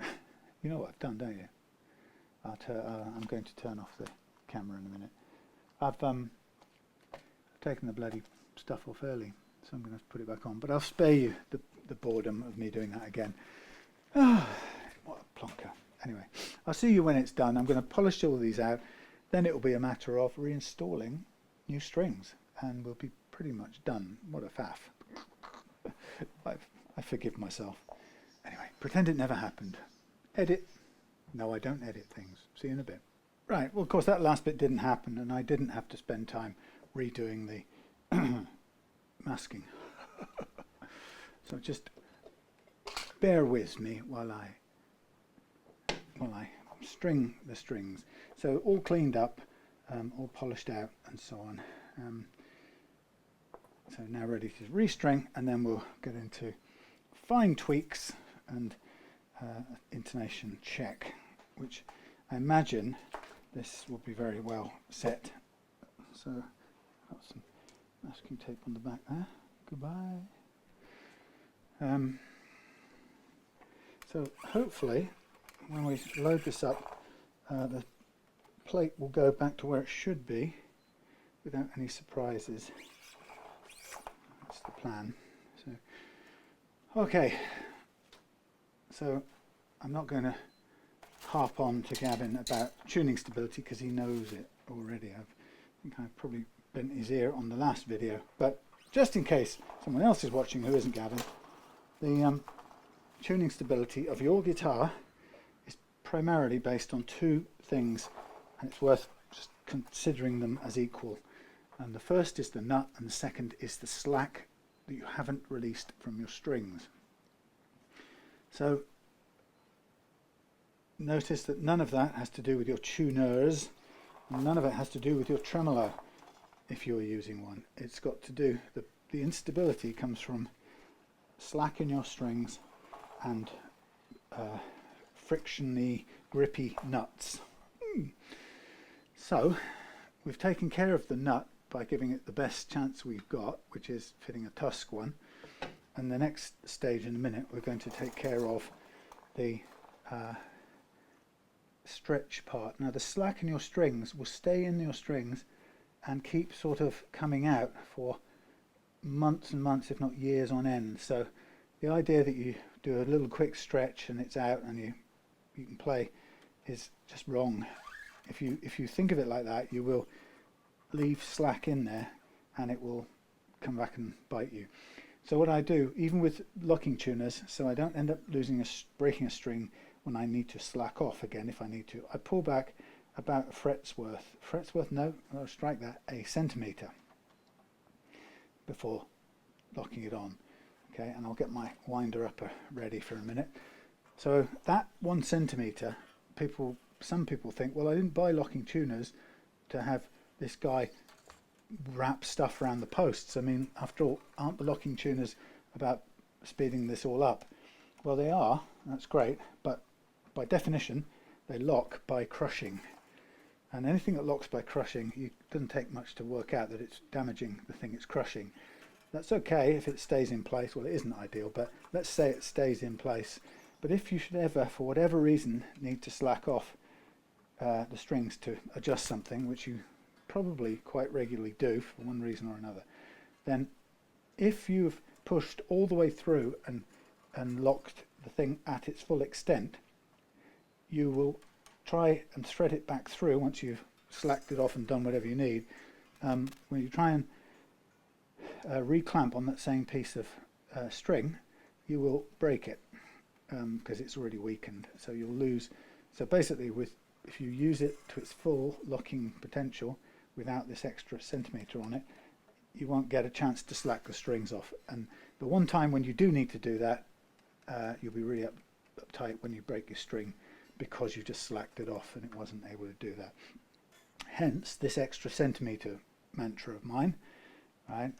You know what I've done, don't you? I'm going to turn off the camera in a minute. I've taken the bloody stuff off early, so I'm going to put it back on. But I'll spare you the boredom of me doing that again. Oh, what a plonker. Anyway, I'll see you when it's done. I'm going to polish all of these out. Then it will be a matter of reinstalling new strings, and we'll be pretty much done. What a faff. I forgive myself. Anyway, pretend it never happened. Edit. No, I don't edit things. See you in a bit. Right, well, of course, that last bit didn't happen, and I didn't have to spend time redoing the masking. So just bear with me while I string the strings. So all cleaned up, all polished out and so on. So now ready to restring, and then we'll get into fine tweaks and intonation check, which I imagine this will be very well set. So I've got some masking tape on the back there. Goodbye. So hopefully when we load this up, the plate will go back to where it should be without any surprises. That's the plan. So, okay, so I'm not going to harp on to Gavin about tuning stability because he knows it already. I think I've probably bent his ear on the last video, but just in case someone else is watching who isn't Gavin, the tuning stability of your guitar is primarily based on two things, and it's worth just considering them as equal. And the first is the nut, and the second is the slack that you haven't released from your strings. So notice that none of that has to do with your tuners, and none of it has to do with your tremolo if you're using one. It's got to do, the instability comes from slack in your strings and frictiony, grippy nuts. So we've taken care of the nut by giving it the best chance we've got, which is fitting a tusk one. And the next stage in a minute, we're going to take care of the stretch part. Now the slack in your strings will stay in your strings and keep sort of coming out for months and months, if not years on end. So the idea that you do a little quick stretch and it's out and you can play is just wrong. If you think of it like that, you will leave slack in there and it will come back and bite you. So what I do, even with locking tuners, so I don't end up breaking a string when I need to slack off again if I need to, I pull back about a fret's worth, no, I'll strike that, a centimetre before locking it on. Okay, and I'll get my winder upper ready for a minute. So that 1 centimetre, some people think, well, I didn't buy locking tuners to have this guy wrap stuff around the posts. I mean, after all, aren't the locking tuners about speeding this all up? Well, they are, that's great, but by definition, they lock by crushing. And anything that locks by crushing, it doesn't take much to work out that it's damaging the thing it's crushing. That's okay if it stays in place. Well, it isn't ideal, but let's say it stays in place. But if you should ever, for whatever reason, need to slack off the strings to adjust something, which you probably quite regularly do for one reason or another, then if you've pushed all the way through and locked the thing at its full extent, you will try and thread it back through once you've slacked it off and done whatever you need. When you try and reclamp on that same piece of string, you will break it because it's already weakened, so you'll lose. So basically, if you use it to its full locking potential without this extra centimetre on it, you won't get a chance to slack the strings off. And the one time when you do need to do that, you'll be really uptight when you break your string because you just slacked it off and it wasn't able to do that. Hence this extra centimetre mantra of mine, right?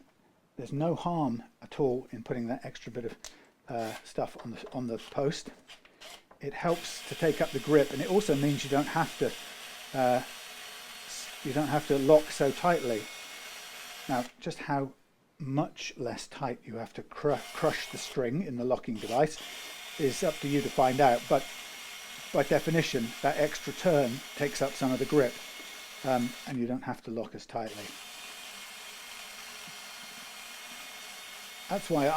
There's no harm at all in putting that extra bit of stuff on the post. It helps to take up the grip, and it also means you don't have to lock so tightly. Now, just how much less tight you have to crush the string in the locking device is up to you to find out, but by definition that extra turn takes up some of the grip, and you don't have to lock as tightly. That's why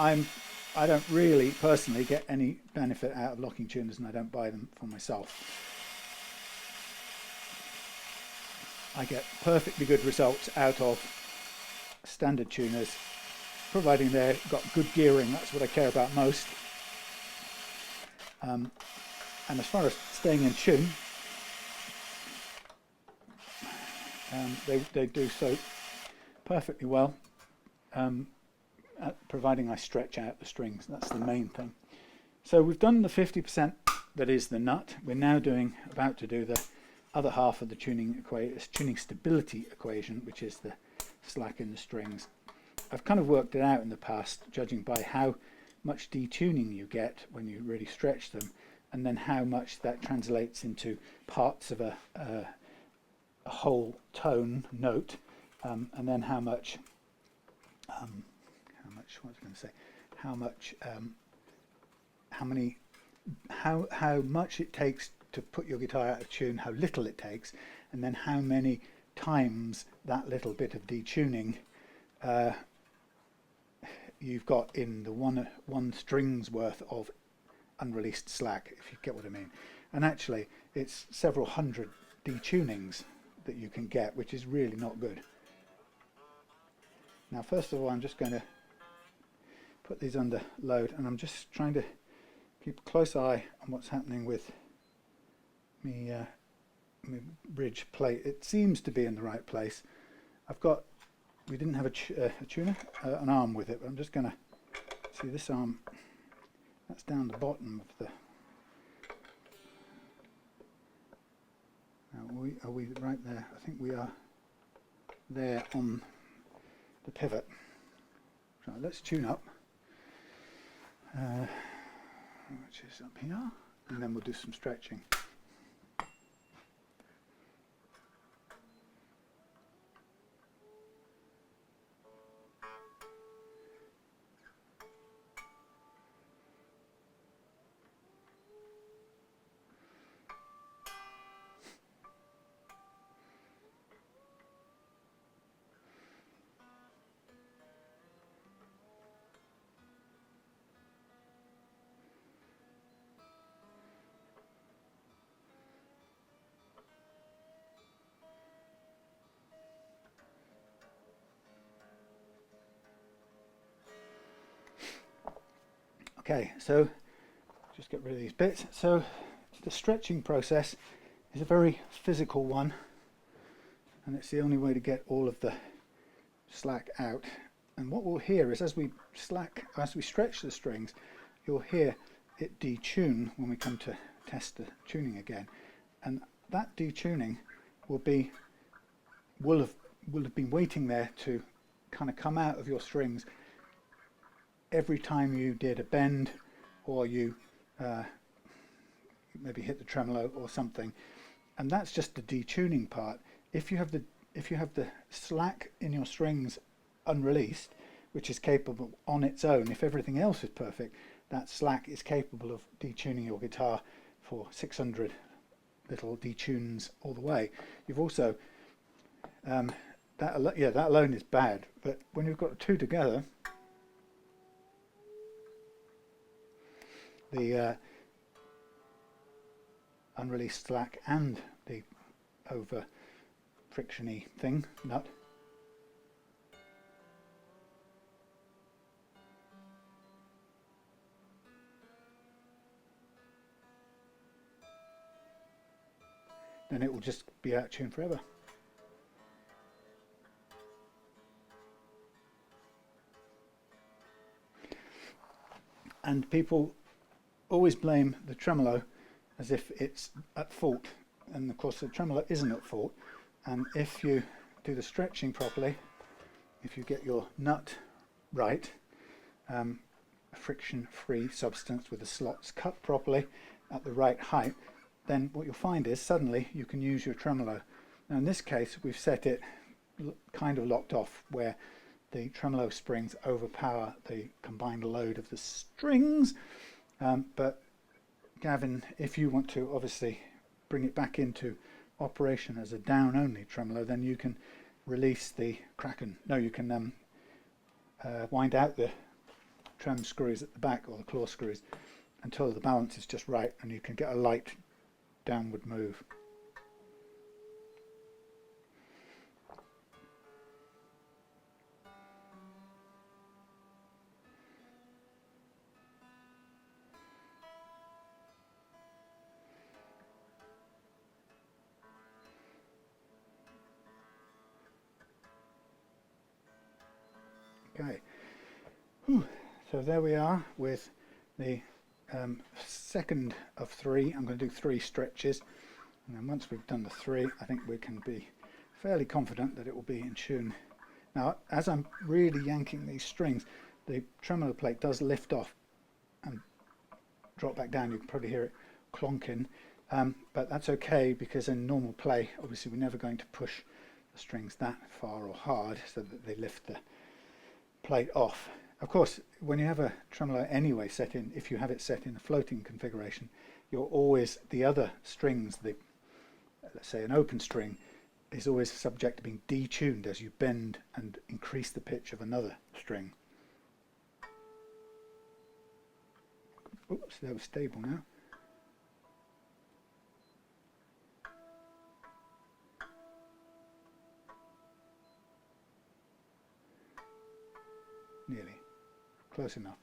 I don't really personally get any benefit out of locking tuners, and I don't buy them for myself. I get perfectly good results out of standard tuners, providing they've got good gearing. That's what I care about most. And as far as staying in tune, they do so perfectly well, providing I stretch out the strings. That's the main thing. So we've done the 50% that is the nut. We're now about to do the other half of the tuning stability equation, which is the slack in the strings. I've kind of worked it out in the past, judging by how much detuning you get when you really stretch them, and then how much that translates into parts of a whole tone note, and then how much how much, what was I going to say, how much, how much it takes to put your guitar out of tune, how little it takes, and then how many times that little bit of detuning you've got in the one string's worth of unreleased slack, if you get what I mean. And actually it's several hundred detunings that you can get, which is really not good. Now first of all, I'm just going to put these under load, and I'm just trying to keep a close eye on what's happening with me, my bridge plate. It seems to be in the right place. We didn't have a tuner, an arm with it, but I'm just going to see this arm, that's down the bottom of the... Now are we right there? I think we are there on the pivot. So let's tune up, which is up here, and then we'll do some stretching. Okay, so just get rid of these bits. So the stretching process is a very physical one, and it's the only way to get all of the slack out. And what we'll hear is as we stretch the strings, you'll hear it detune when we come to test the tuning again. And that detuning will have been waiting there to kind of come out of your strings every time you did a bend, or you maybe hit the tremolo or something, and that's just the detuning part. If you have the slack in your strings unreleased, which is capable on its own, if everything else is perfect, that slack is capable of detuning your guitar for 600 little detunes all the way. You've also that alone is bad, but when you've got the two together, the unreleased slack and the over frictiony thing, nut, then it will just be out of tune forever. And people always blame the tremolo as if it's at fault, and of course the tremolo isn't at fault. And if you do the stretching properly, if you get your nut right, a friction-free substance with the slots cut properly at the right height, then what you'll find is suddenly you can use your tremolo. Now in this case we've set it kind of locked off where the tremolo springs overpower the combined load of the strings, but Gavin, if you want to obviously bring it back into operation as a down only tremolo, then you can release the you can wind out the trem screws at the back, or the claw screws, until the balance is just right, and you can get a light downward move. Okay, so there we are with the second of three. I'm going to do 3 stretches, and then once we've done the 3, I think we can be fairly confident that it will be in tune. Now, as I'm really yanking these strings, the tremolo plate does lift off and drop back down. You can probably hear it clonking, but that's okay, because in normal play, obviously we're never going to push the strings that far or hard so that they lift the plate off. Of course, when you have a tremolo anyway set in, if you have it set in a floating configuration, you're always, the other strings, let's say an open string, is always subject to being detuned as you bend and increase the pitch of another string. Oops, that was stable now. Nearly. Close enough.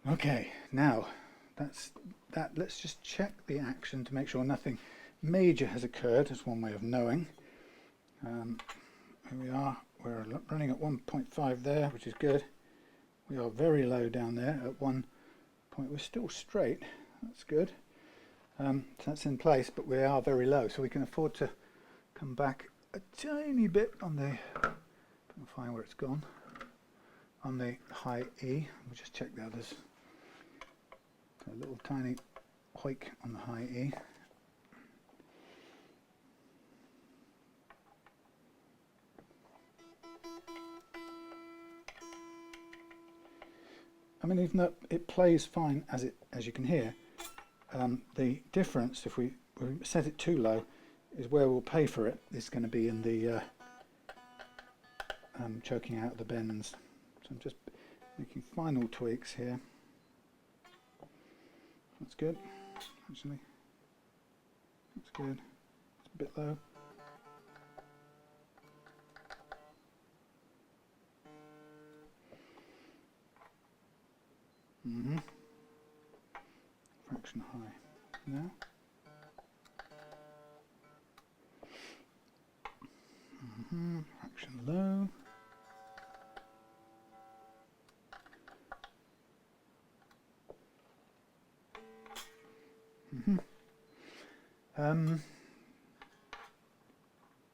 Okay, now that's that. Let's just check the action to make sure nothing major has occurred. That's one way of knowing. Here we are. We're running at 1.5 there, which is good. We are very low down there at 1 point. We're still straight. That's good. So that's in place, but we are very low, so we can afford to come back a tiny bit on the. I can find where it's gone. On the high E. We'll just check the others. A little tiny hoik on the high E. I mean, even though it plays fine as you can hear, the difference if we set it too low is where we'll pay for it. Is going to be in the choking out the bends. So I'm just making final tweaks here. That's good, actually. That's good. It's a bit low. Fraction high now. Fraction low.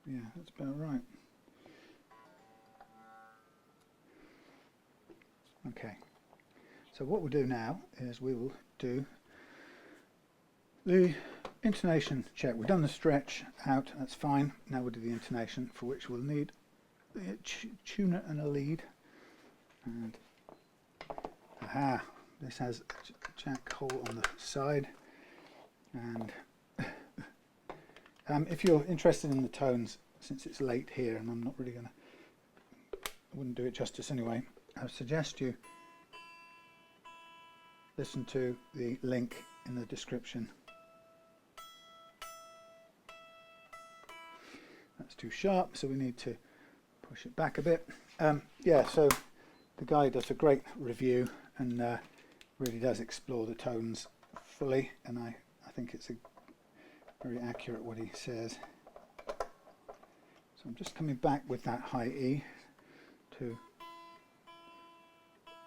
Yeah, that's about right. Okay, so what we'll do now is we will do the intonation check. We've done the stretch out, that's fine. Now we'll do the intonation, for which we'll need a tuner and a lead. And aha, this has a jack hole on the side. And if you're interested in the tones, since it's late here and I'm not really going to, I wouldn't do it justice anyway, I suggest you listen to the link in the description. That's too sharp, so we need to push it back a bit. Yeah, so the guy does a great review and really does explore the tones fully, and I think it's very accurate what he says. So I'm just coming back with that high E to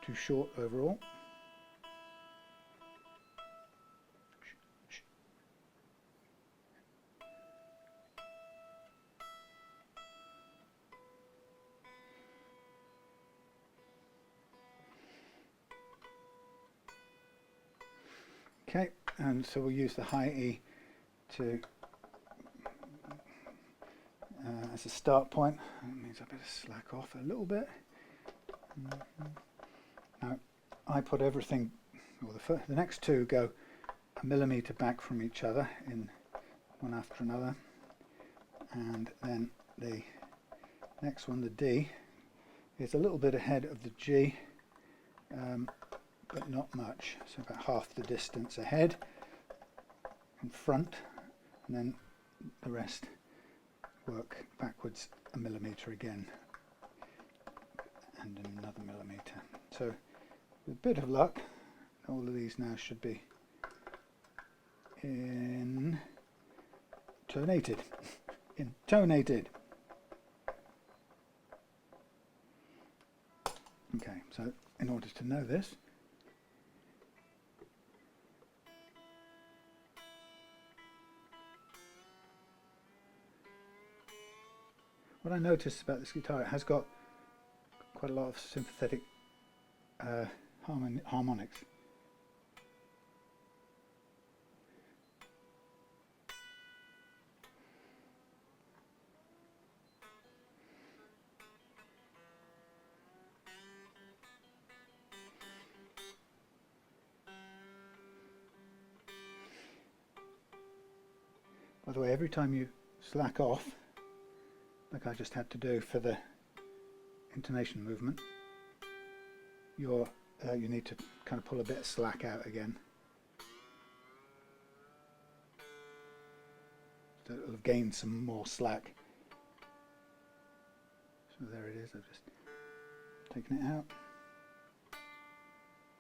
too short overall. Okay, and so we'll use the high E to as a start point. That means I better slack off a little bit. Now I put everything, well, the next two go a millimetre back from each other in one after another, and then the next one, the D, is a little bit ahead of the G, but not much, so about half the distance ahead in front, and then the rest work backwards a millimetre again and another millimetre. So with a bit of luck, all of these now should be intonated. So in order to know this, what I noticed about this guitar, it has got quite a lot of synthetic harmonics. By the way, every time you slack off, like I just had to do for the intonation movement, you need to kind of pull a bit of slack out again. So it'll have gained some more slack. So there it is, I've just taken it out.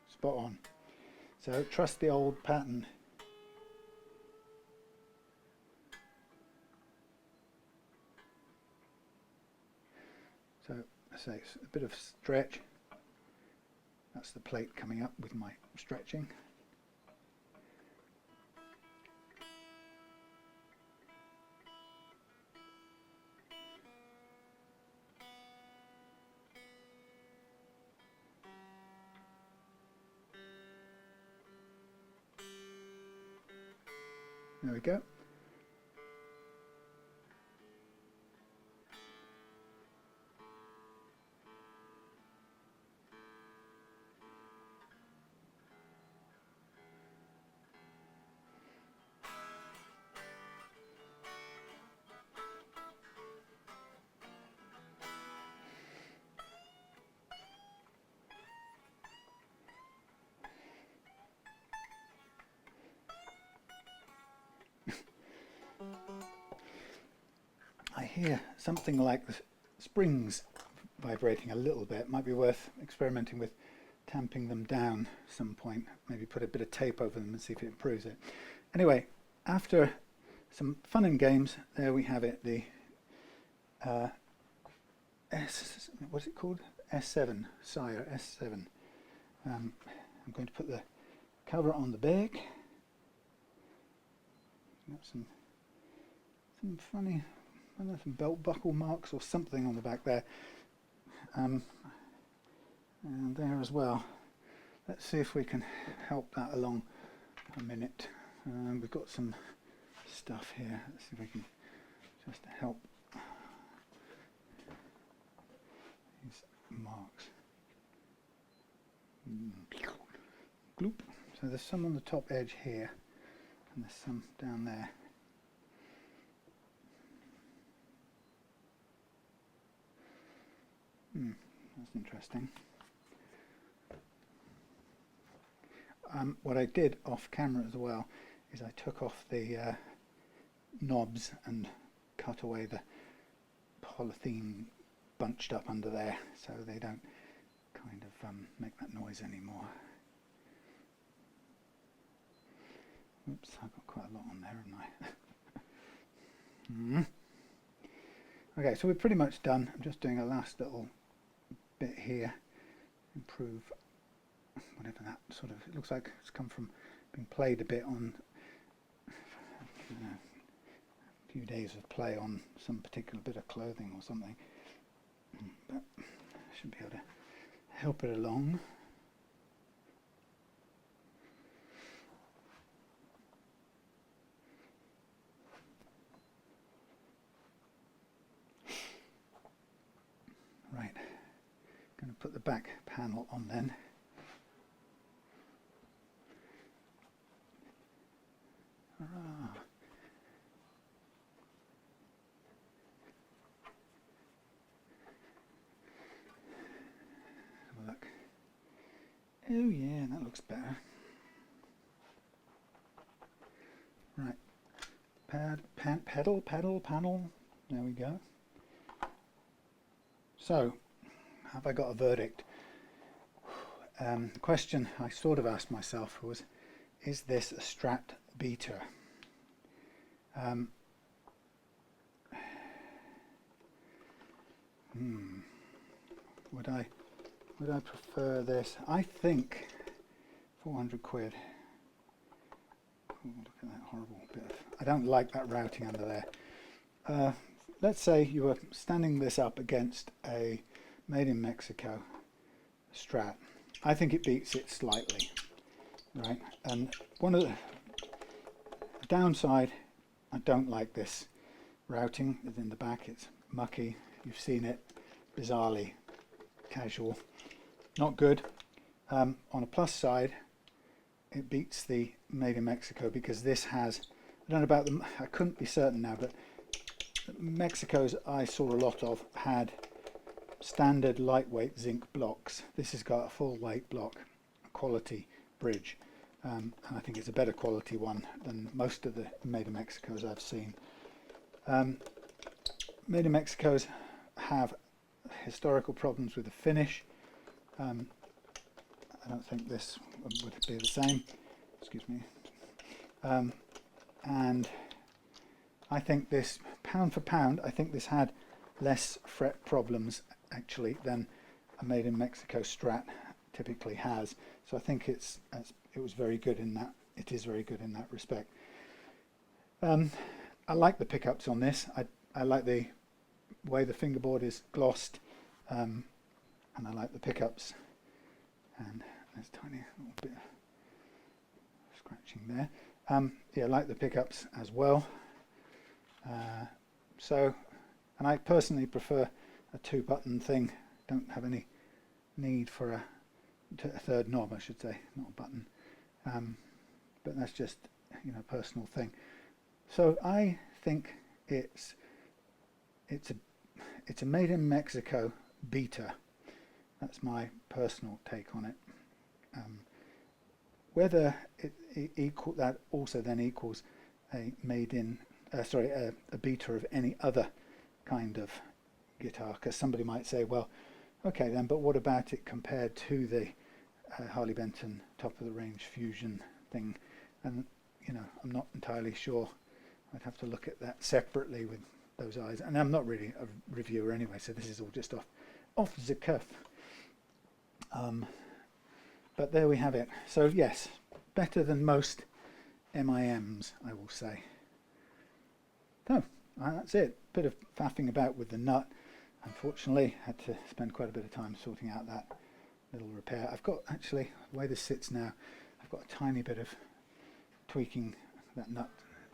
Spot on. So trust the old pattern. So I say it's a bit of stretch. That's the plate coming up with my stretching. There we go. I hear something like the springs vibrating a little bit. Might be worth experimenting with tamping them down at some point. Maybe put a bit of tape over them and see if it improves it. Anyway, after some fun and games, there we have it. The what's it called? S7, Sire S7. I'm going to put the cover on the back. Got some funny, I don't know, some belt buckle marks or something on the back there, and there as well. Let's see if we can help that along a minute. We've got some stuff here. Let's see if we can just help these marks. Gloop. So there's some on the top edge here, and there's some down there. That's interesting. What I did off camera as well is I took off the knobs and cut away the polythene bunched up under there so they don't kind of make that noise anymore. Oops, I've got quite a lot on there, haven't I? Okay, so we're pretty much done. I'm just doing a last little bit here, improve whatever that sort of, it looks like it's come from being played a bit on a few days of play on some particular bit of clothing or something, but I should be able to help it along. Right, going to put the back panel on then. Hurrah. Have a look. Oh yeah, that looks better. Right, pedal, panel. There we go. So, have I got a verdict? The question I sort of asked myself was, is this a Strat beater? Would Would I prefer this? I think 400 quid. Ooh, look at that horrible bit of, I don't like that routing under there. Let's say you were standing this up against a made in Mexico Strat. I think it beats it slightly, right? And one of the downside, I don't like this routing is in the back. It's mucky. You've seen it, bizarrely casual, not good. On a plus side, it beats the made in Mexico because this has, I don't know about them, I couldn't be certain now, but Mexico's I saw a lot of had standard lightweight zinc blocks. This has got a full weight block, a quality bridge, and I think it's a better quality one than most of the made in Mexicos I've seen. Made in Mexicos have historical problems with the finish. I don't think this would be the same. Excuse me. And I think this, pound for pound, I think this had less fret problems actually than a made in Mexico Strat typically has. So I think it was very good in that. It is very good in that respect. I like the pickups on this. I like the way the fingerboard is glossed, and I like the pickups. And there's a tiny little bit of scratching there. Yeah, I like the pickups as well. And I personally prefer a 2-button thing. Don't have any need for a third knob, I should say, not a button. But that's just, personal thing. So I think it's a made in Mexico beater. That's my personal take on it. Whether that also then equals a a beater of any other kind of guitar, because somebody might say, well, okay then, but what about it compared to the Harley Benton top of the range Fusion thing? And I'm not entirely sure. I'd have to look at that separately with those eyes, and I'm not really a reviewer anyway, so this is all just off the cuff. But there we have it. So yes, better than most MIMs, I will say. So that's it. Bit of faffing about with the nut. Unfortunately, had to spend quite a bit of time sorting out that little repair. I've got, actually, the way this sits now, I've got a tiny bit of tweaking that nut,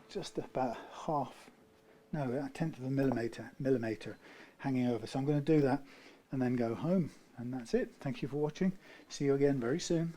just about a tenth of a millimeter hanging over. So I'm going to do that and then go home. And that's it. Thank you for watching. See you again very soon.